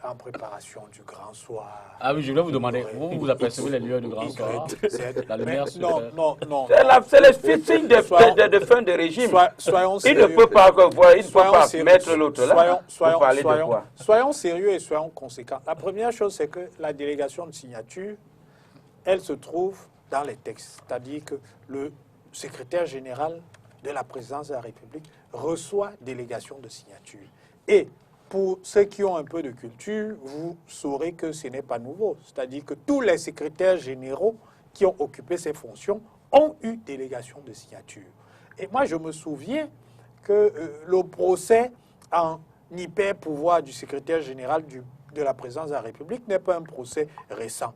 en préparation du grand soir. Ah oui, je voulais vous demander, vous apercevez les lueurs du grand soir? La lumière se Non, fait. non, non. C'est le signe de fin de régime. Soyons Il sérieux. ne peut pas voir, il ne peut pas Sérieux. mettre l'autre là. Vous parlez de quoi? Soyons sérieux et soyons conséquents. La première chose, c'est que la délégation de signature, elle se trouve dans les textes. C'est-à-dire que le secrétaire général de la présidence de la République reçoit délégation de signature. Et pour ceux qui ont un peu de culture, vous saurez que ce n'est pas nouveau. C'est-à-dire que tous les secrétaires généraux qui ont occupé ces fonctions ont eu délégation de signature. Et moi, je me souviens que le procès en hyper-pouvoir du secrétaire général de la présidence de la République n'est pas un procès récent.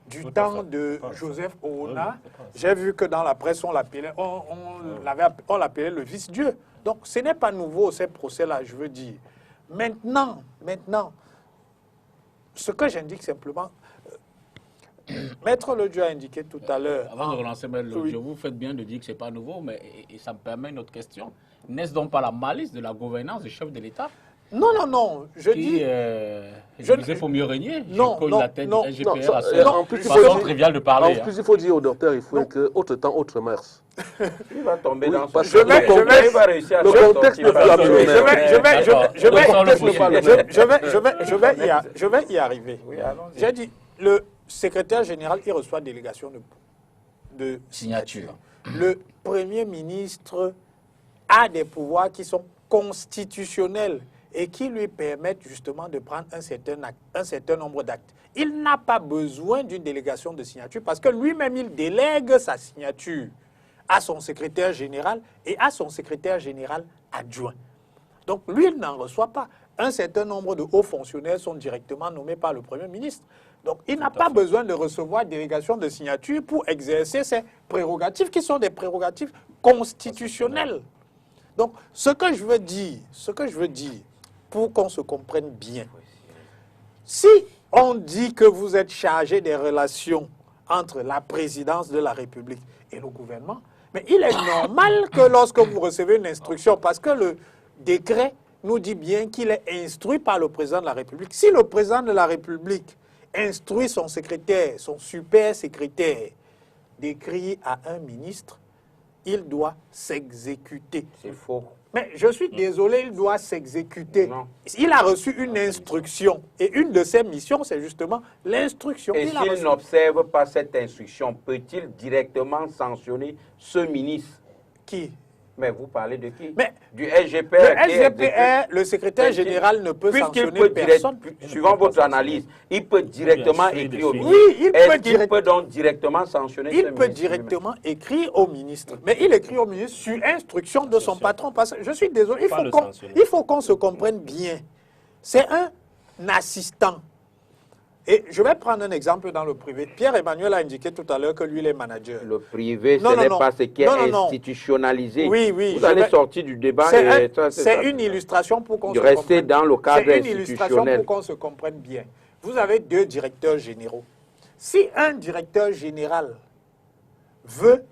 Du temps de Joseph Oona, j'ai vu que dans la presse, on l'appelait le vice-dieu. Donc, ce n'est pas nouveau, ces procès-là, je veux dire. Maintenant, ce que j'indique simplement, Maître Lodieu a indiqué tout à l'heure. Avant de relancer Maître Lodieu, vous faites bien de dire que ce n'est pas nouveau, mais et ça me permet une autre question. N'est-ce donc pas la malice de la gouvernance du chef de l'État? Non, non, non, je dis... Je disais, il faut mieux régner. Non, je cogne non, la tête non, du SGPR à en plus, façon triviale de parler. En plus, il faut dire au docteur, il faut que autre temps, autre mœurs. Il va tomber dans parce son... que le contexte n'est plus Je vais y arriver. Oui, allons-y. J'ai dit, le secrétaire général, il reçoit délégation de Signature. Le Premier ministre a des pouvoirs qui sont constitutionnels et qui lui permettent justement de prendre un certain nombre d'actes. Il n'a pas besoin d'une délégation de signature parce que lui-même, il délègue sa signature à son secrétaire général et à son secrétaire général adjoint. Donc, lui, il n'en reçoit pas. Un certain nombre de hauts fonctionnaires sont directement nommés par le Premier ministre. Donc, il n'a pas besoin de recevoir délégation de signature pour exercer ses prérogatives qui sont des prérogatives constitutionnelles. Donc, ce que je veux dire, pour qu'on se comprenne bien, si on dit que vous êtes chargé des relations entre la présidence de la République et le gouvernement, mais il est normal que lorsque vous recevez une instruction, parce que le décret nous dit bien qu'il est instruit par le président de la République. Si le président de la République instruit son secrétaire, son super secrétaire, d'écrire à un ministre, il doit s'exécuter. C'est faux. Mais je suis désolé, il doit s'exécuter. Non. Il a reçu une instruction. Et une de ses missions, c'est justement l'instruction. Et s'il n'observe pas cette instruction, peut-il directement sanctionner ce ministre? Qui? Mais vous parlez de qui? Mais du SGPR. Le SGPR, le secrétaire général ne peut sanctionner personne. Suivant votre analyse, il peut directement écrire au ministre. Oui, il peut donc directement sanctionner ce ministre? Il peut directement écrire au ministre. Mais il écrit au ministre sur instruction de son patron. Parce que je suis désolé, il faut qu'on se comprenne bien. C'est un assistant. Et je vais prendre un exemple dans le privé. Pierre-Emmanuel a indiqué tout à l'heure que lui, il est manager. Le privé, ce n'est pas ce qui est institutionnalisé. Oui, oui. Vous allez sortir du débat. C'est une illustration pour qu'on se comprenne. Rester dans le cadre institutionnel. C'est une illustration pour qu'on se comprenne bien. Vous avez deux directeurs généraux. Si un directeur général veut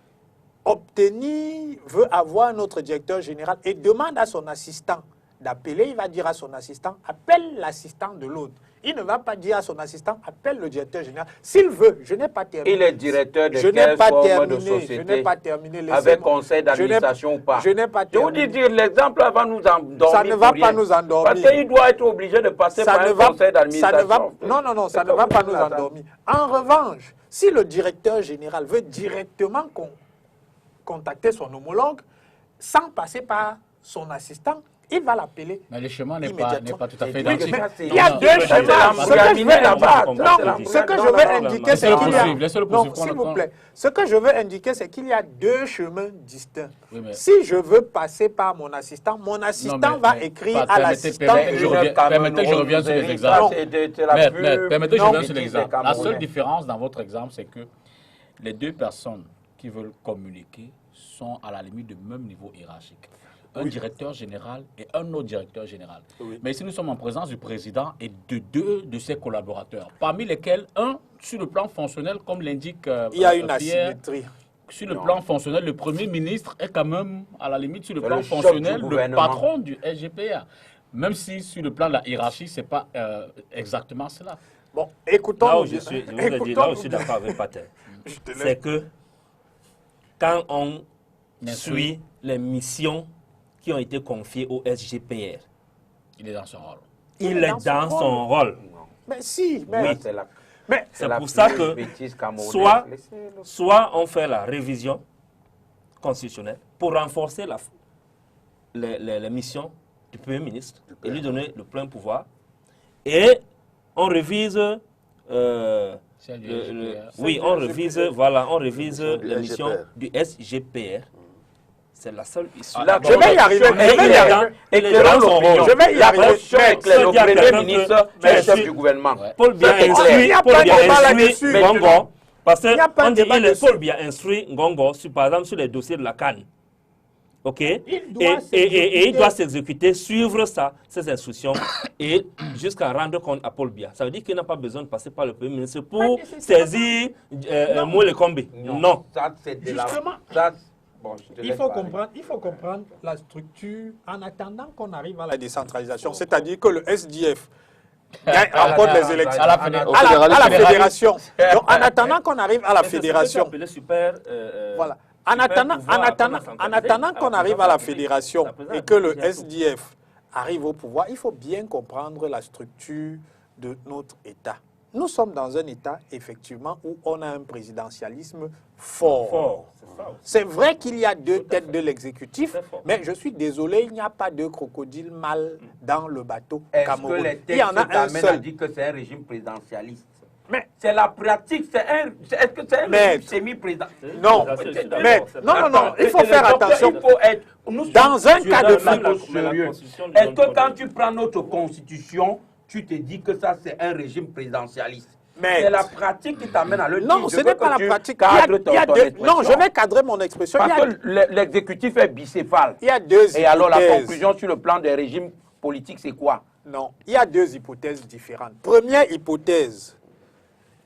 avoir un autre directeur général et demande à son assistant d'appeler, il va dire à son assistant, appelle l'assistant de l'autre. Il ne va pas dire à son assistant, appelle le directeur général. S'il veut, je n'ai pas terminé. Il est directeur de quelle forme de société? Je n'ai pas terminé. Avec conseil d'administration ou pas? Je n'ai pas terminé. Je vous dis, l'exemple va nous endormir. Ça ne va pas nous endormir. Parce qu'il doit être obligé de passer par un conseil d'administration. Non, ça ne va pas nous endormir. En revanche, si le directeur général veut directement contacter son homologue, sans passer par son assistant, il va l'appeler. Mais le chemin n'est pas tout à fait identique. Il y a deux chemins. Ce que je veux indiquer, c'est qu'il y a... Non, s'il vous plaît. Ce que je veux indiquer, c'est qu'il y a deux chemins distincts. Si je veux passer par mon assistant va écrire à l'assistant. Permettez que je revienne sur les exemples. Permettez que je revienne sur l'exemple. La seule différence dans votre exemple, c'est que les deux personnes qui veulent communiquer sont à la limite du même niveau hiérarchique. Un directeur général et un autre directeur général. Oui. Mais ici, nous sommes en présence du président et de deux de ses collaborateurs, parmi lesquels un, sur le plan fonctionnel, comme l'indique il y a une asymétrie. Sur le plan fonctionnel, le Premier ministre est quand même, à la limite, sur le plan fonctionnel, le patron du SGPA. Même si sur le plan de la hiérarchie, ce n'est pas exactement cela. Bon, écoutons. Là où je suis, là où je suis d'accord avec Pater, c'est que quand on suit les missions qui ont été confiées au SGPR, il est dans son rôle. Il est dans son rôle. Mais si, Oui. mais C'est pour ça que soit on fait la révision constitutionnelle pour renforcer les missions du Premier ministre et lui donner le plein pouvoir, et on révise oui, on révise les missions du SGPR. C'est la seule issue. Je vais y arriver. Éclairons l'opinion. Je vais y arriver. Le Premier ministre, le chef du gouvernement. Paul Biya instruit Ngongo, parce qu'on dit Paul Biya instruit Ngongo, par exemple, sur les dossiers de la CAN. OK? Et il doit s'exécuter, suivre ses instructions et jusqu'à rendre compte à Paul Biya. Ça veut dire qu'il n'a pas besoin de passer par le Premier ministre pour saisir Moule Kombe. Non. Justement. Bon, il faut comprendre la structure en attendant qu'on arrive à la décentralisation. C'est-à-dire que le SDF remporte les élections à la fédération. Donc, en attendant qu'on arrive à la fédération. Voilà. En attendant qu'on arrive à la fédération et que le SDF arrive au pouvoir, il faut bien comprendre la structure de notre État. Nous sommes dans un État, effectivement, où on a un présidentialisme fort. C'est vrai qu'il y a deux têtes de l'exécutif, mais je suis désolé, il n'y a pas de crocodile mâle dans le bateau Cameroun. Il y en a un seul. Dit que c'est un régime présidentialiste. Mais c'est la pratique, est-ce que c'est un régime semi-présidentialiste? Non, non, il faut faire attention. Dans un cas de figure, est-ce que quand tu prends notre constitution, tu te dis que ça c'est un régime présidentialiste? C'est la pratique qui t'amène à le dire. Non, ce n'est pas la pratique. Non, je vais cadrer mon expression. Parce que l'exécutif est bicéphale. Il y a deux hypothèses. Et alors la conclusion sur le plan des régimes politiques, c'est quoi? Non, il y a deux hypothèses différentes. Première hypothèse,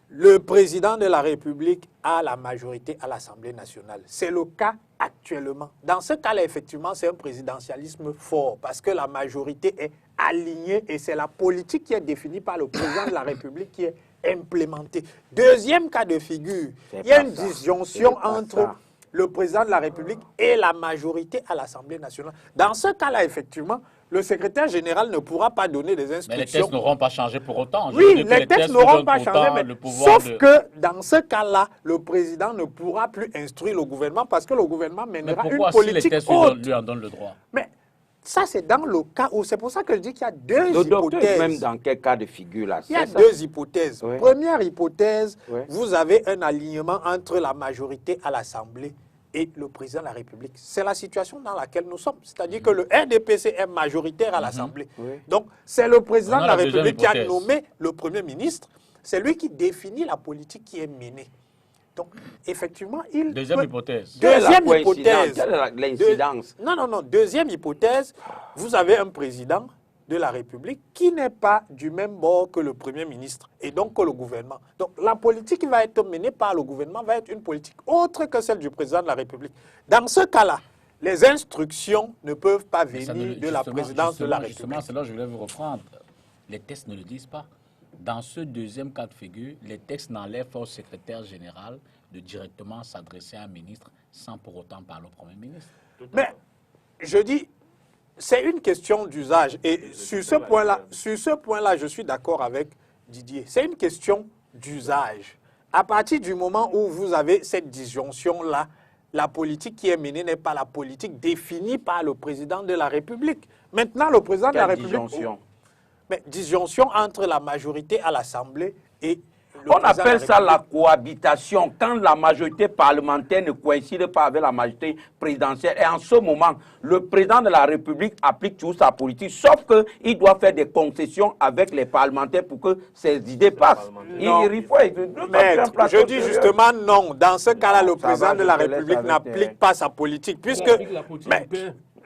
le président de la République a la majorité à l'Assemblée nationale. C'est le cas actuellement. Dans ce cas-là, effectivement, c'est un présidentialisme fort parce que la majorité est alignée et c'est la politique qui est définie par le président de la République qui est implémentée. Deuxième cas de figure, il y a une disjonction entre le président de la République et la majorité à l'Assemblée nationale. Dans ce cas-là, effectivement, le secrétaire général ne pourra pas donner des instructions. Mais les textes n'auront pas changé pour autant. Oui, les textes n'auront pas changé, mais sauf que dans ce cas-là, le président ne pourra plus instruire le gouvernement parce que le gouvernement mènera une politique si les textes lui en donnent le droit? Mais ça, c'est dans le cas où... C'est pour ça que je dis qu'il y a deux hypothèses. Même dans quel cas de figure là? Il y a deux hypothèses. Oui. Première hypothèse, vous avez un alignement entre la majorité à l'Assemblée et le président de la République. C'est la situation dans laquelle nous sommes. C'est-à-dire que le RDPC est majoritaire à l'Assemblée. Donc, c'est le président de la République qui a nommé le Premier ministre. C'est lui qui définit la politique qui est menée. Donc, effectivement, il... Deuxième hypothèse. Deuxième hypothèse. Quelle est l'incidence? Non. Deuxième hypothèse, vous avez un président de la République qui n'est pas du même bord que le Premier ministre et donc que le gouvernement. Donc la politique qui va être menée par le gouvernement va être une politique autre que celle du président de la République. Dans ce cas-là, les instructions ne peuvent pas venir de la présidence de la République. Justement, c'est là que je voulais vous reprendre. Les textes ne le disent pas. Dans ce deuxième cas de figure, les textes n'enlèvent pas au secrétaire général de directement s'adresser à un ministre sans pour autant parler au Premier ministre. Mais je dis... C'est une question d'usage et sur ce point-là, je suis d'accord avec Didier. C'est une question d'usage. À partir du moment où vous avez cette disjonction-là, la politique qui est menée n'est pas la politique définie par le président de la République. Maintenant, le président de la République... Disjonction? Mais disjonction entre la majorité à l'Assemblée et... On appelle ça la cohabitation, quand la majorité parlementaire ne coïncide pas avec la majorité présidentielle. Et en ce moment, le président de la République applique toujours sa politique, sauf qu'il doit faire des concessions avec les parlementaires pour que ses idées passent. Je dis justement non. Dans ce cas-là, le président de la République n'applique pas sa politique, puisque...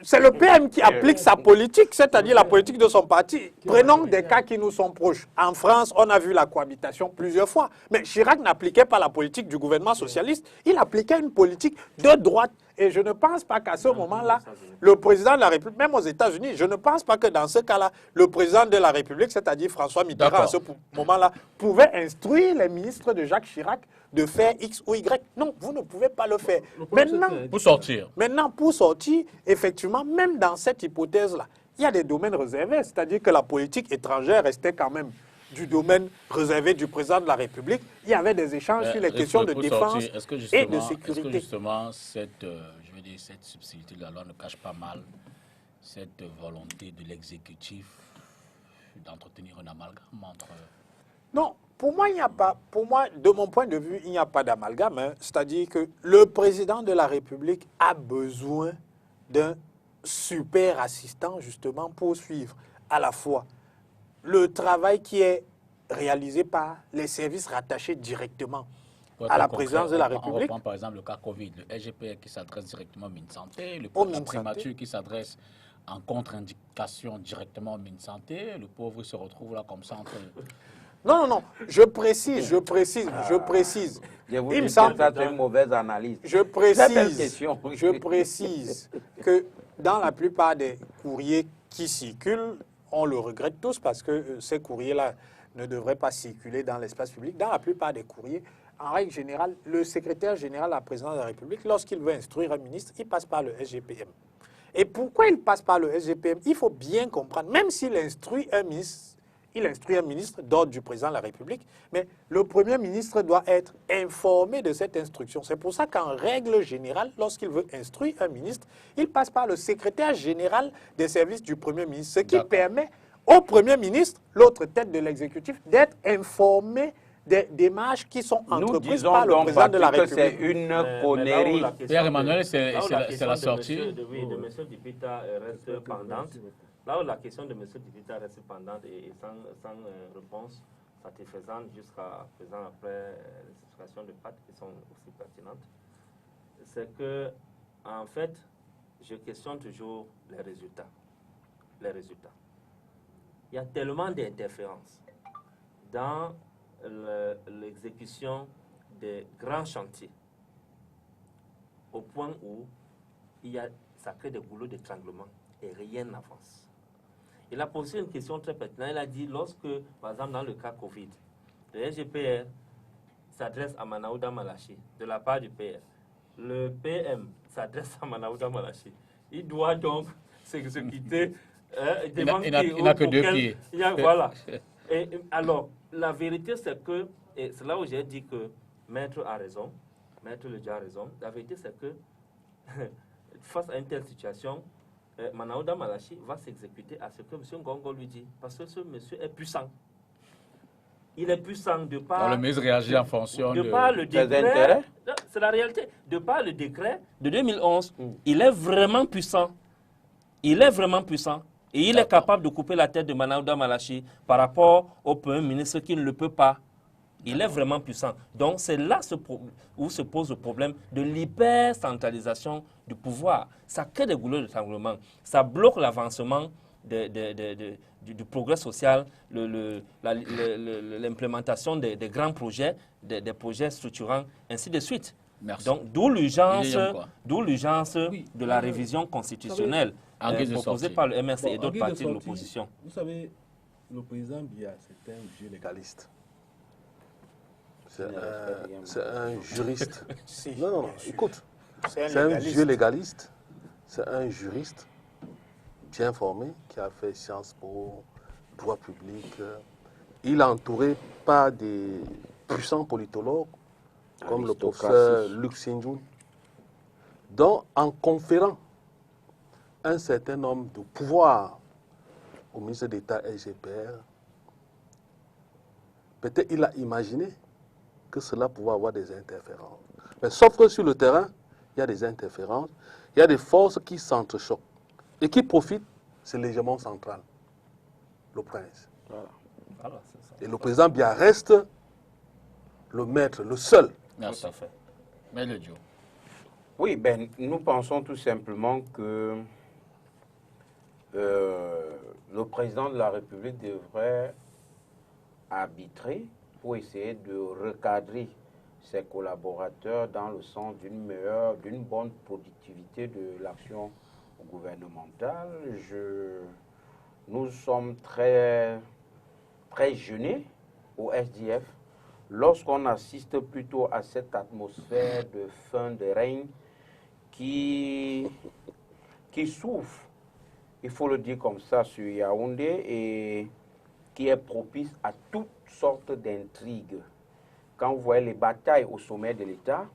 C'est le PM qui applique sa politique, c'est-à-dire la politique de son parti. Prenons des cas qui nous sont proches. En France, on a vu la cohabitation plusieurs fois. Mais Chirac n'appliquait pas la politique du gouvernement socialiste. Il appliquait une politique de droite Et je ne pense pas qu'à ce moment-là, le président de la République, même aux États-Unis, je ne pense pas que dans ce cas-là, le président de la République, c'est-à-dire François Mitterrand, à ce moment-là, pouvait instruire les ministres de Jacques Chirac de faire X ou Y. Non, vous ne pouvez pas le faire. Maintenant, pour sortir, effectivement, même dans cette hypothèse-là, il y a des domaines réservés, c'est-à-dire que la politique étrangère restait quand même du domaine réservé du président de la République. Il y avait des échanges sur les questions de défense et de sécurité. Est-ce que justement, cette subtilité de la loi ne cache pas mal cette volonté de l'exécutif d'entretenir un amalgame entre... Non, pour moi, il n'y a pas, de mon point de vue, il n'y a pas d'amalgame. Hein. C'est-à-dire que le président de la République a besoin d'un super assistant, justement, pour suivre à la fois le travail qui est réalisé par les services rattachés directement à la présidence de la République. On reprend par exemple le cas Covid, le SGPR qui s'adresse directement au MinSanté, la primature qui s'adresse en contre-indication directement au MinSanté, le pauvre se retrouve là comme ça entre... Non, je précise. Il me semble que c'est une mauvaise analyse. Je précise que dans la plupart des courriers qui circulent, on le regrette tous parce que ces courriers-là ne devraient pas circuler dans l'espace public. Dans la plupart des courriers, en règle générale, le secrétaire général de la présidence de la République, lorsqu'il veut instruire un ministre, il passe par le SGPM. Et pourquoi il passe par le SGPM? Il faut bien comprendre, même s'il instruit un ministre, il instruit un ministre d'ordre du président de la République, mais le Premier ministre doit être informé de cette instruction. C'est pour ça qu'en règle générale, lorsqu'il veut instruire un ministre, il passe par le secrétaire général des services du Premier ministre, ce qui permet au Premier ministre, l'autre tête de l'exécutif, d'être informé des démarches qui sont entreprises par le président de la République. C'est une connerie. Pierre-Emmanuel, c'est la sortie. Oui, de M. Dipita reste pendante. Là où la question de M. Dipita reste pendante et sans réponse satisfaisante jusqu'à présent après les explications de Pat qui sont aussi pertinentes, c'est que, en fait, je questionne toujours les résultats. Il y a tellement d'interférences dans l'exécution des grands chantiers au point où ça crée des boulots d'étranglement et rien n'avance. Il a posé une question très pertinente. Il a dit, lorsque, par exemple, dans le cas Covid, le SGPR s'adresse à Manaouda Malachi de la part du PR. Le PM s'adresse à Manaouda Malachi. Il doit donc s'exécuter. Il n'a que deux pieds. Voilà. Et alors, la vérité, c'est que, et c'est là où j'ai dit que Maître a raison, Maître Ledja a raison, la vérité, c'est que face à une telle situation, Manaouda Malachi va s'exécuter à ce que M. Ngongo lui dit, parce que ce monsieur est puissant. Il est puissant de par... Alors le ministre réagit en fonction de par le décret. C'est la réalité. De par le décret de 2011, il est vraiment puissant. Il est vraiment puissant. Et il est capable de couper la tête de Manaouda Malachi par rapport au Premier ministre qui ne le peut pas. Il est vraiment puissant. Donc c'est là où se pose le problème de l'hyper-centralisation du pouvoir. Ça crée des goulots d'étranglement. Ça bloque l'avancement du progrès social, l'implémentation des grands projets, des projets structurants, ainsi de suite. Merci. Donc d'où l'urgence de la révision constitutionnelle proposée par le MRC et d'autres partis de l'opposition. Vous savez, le président Biya, c'est un vieux légaliste. C'est un juriste. Non, écoute. C'est un vieux légaliste. C'est un juriste bien formé qui a fait Sciences Po, droit public. Il est entouré par des puissants politologues comme le professeur Luc Sinjoun. Donc, en conférant un certain nombre de pouvoirs au ministre d'État SGPR, peut-être il a imaginé que cela pouvait avoir des interférences. Mais sauf que sur le terrain, il y a des interférences, il y a des forces qui s'entrechoquent et qui profitent, c'est l'hégémon central, le prince. Voilà, et le président Biya reste le maître, le seul. Merci. Mais le Dieu. Oui, ben, nous pensons tout simplement que le président de la République devrait arbitrer pour essayer de recadrer ses collaborateurs dans le sens d'une bonne productivité de l'action gouvernementale. Nous sommes très gênés au SDF lorsqu'on assiste plutôt à cette atmosphère de fin de règne qui souffre, il faut le dire comme ça, sur Yaoundé et qui est propice à toutes sortes d'intrigues. Quand vous voyez les batailles au sommet de l'État,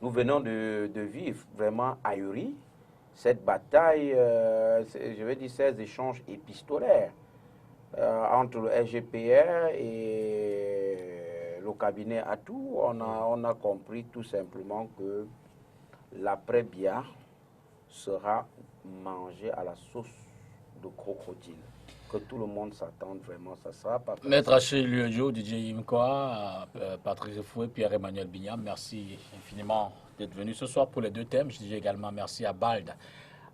nous venons de vivre vraiment ahuris cette bataille, je vais dire ces échanges épistolaires entre le SGPR et le cabinet Atou. On a compris tout simplement que l'après-Bia sera mangé à la sauce de crocodile. Que tout le monde s'attende vraiment, ça sera pas facile. Maître Achille Luenjo, Didier Imkoa, Patrick Fouet, Pierre-Emmanuel Bignam, merci infiniment d'être venu ce soir pour les deux thèmes. Je dis également merci à Bald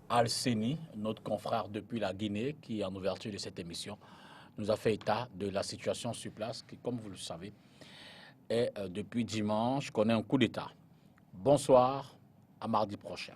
Al-Seni, notre confrère depuis la Guinée, qui en ouverture de cette émission nous a fait état de la situation sur place, qui, comme vous le savez, est depuis dimanche, connaît un coup d'État. Bonsoir, à mardi prochain.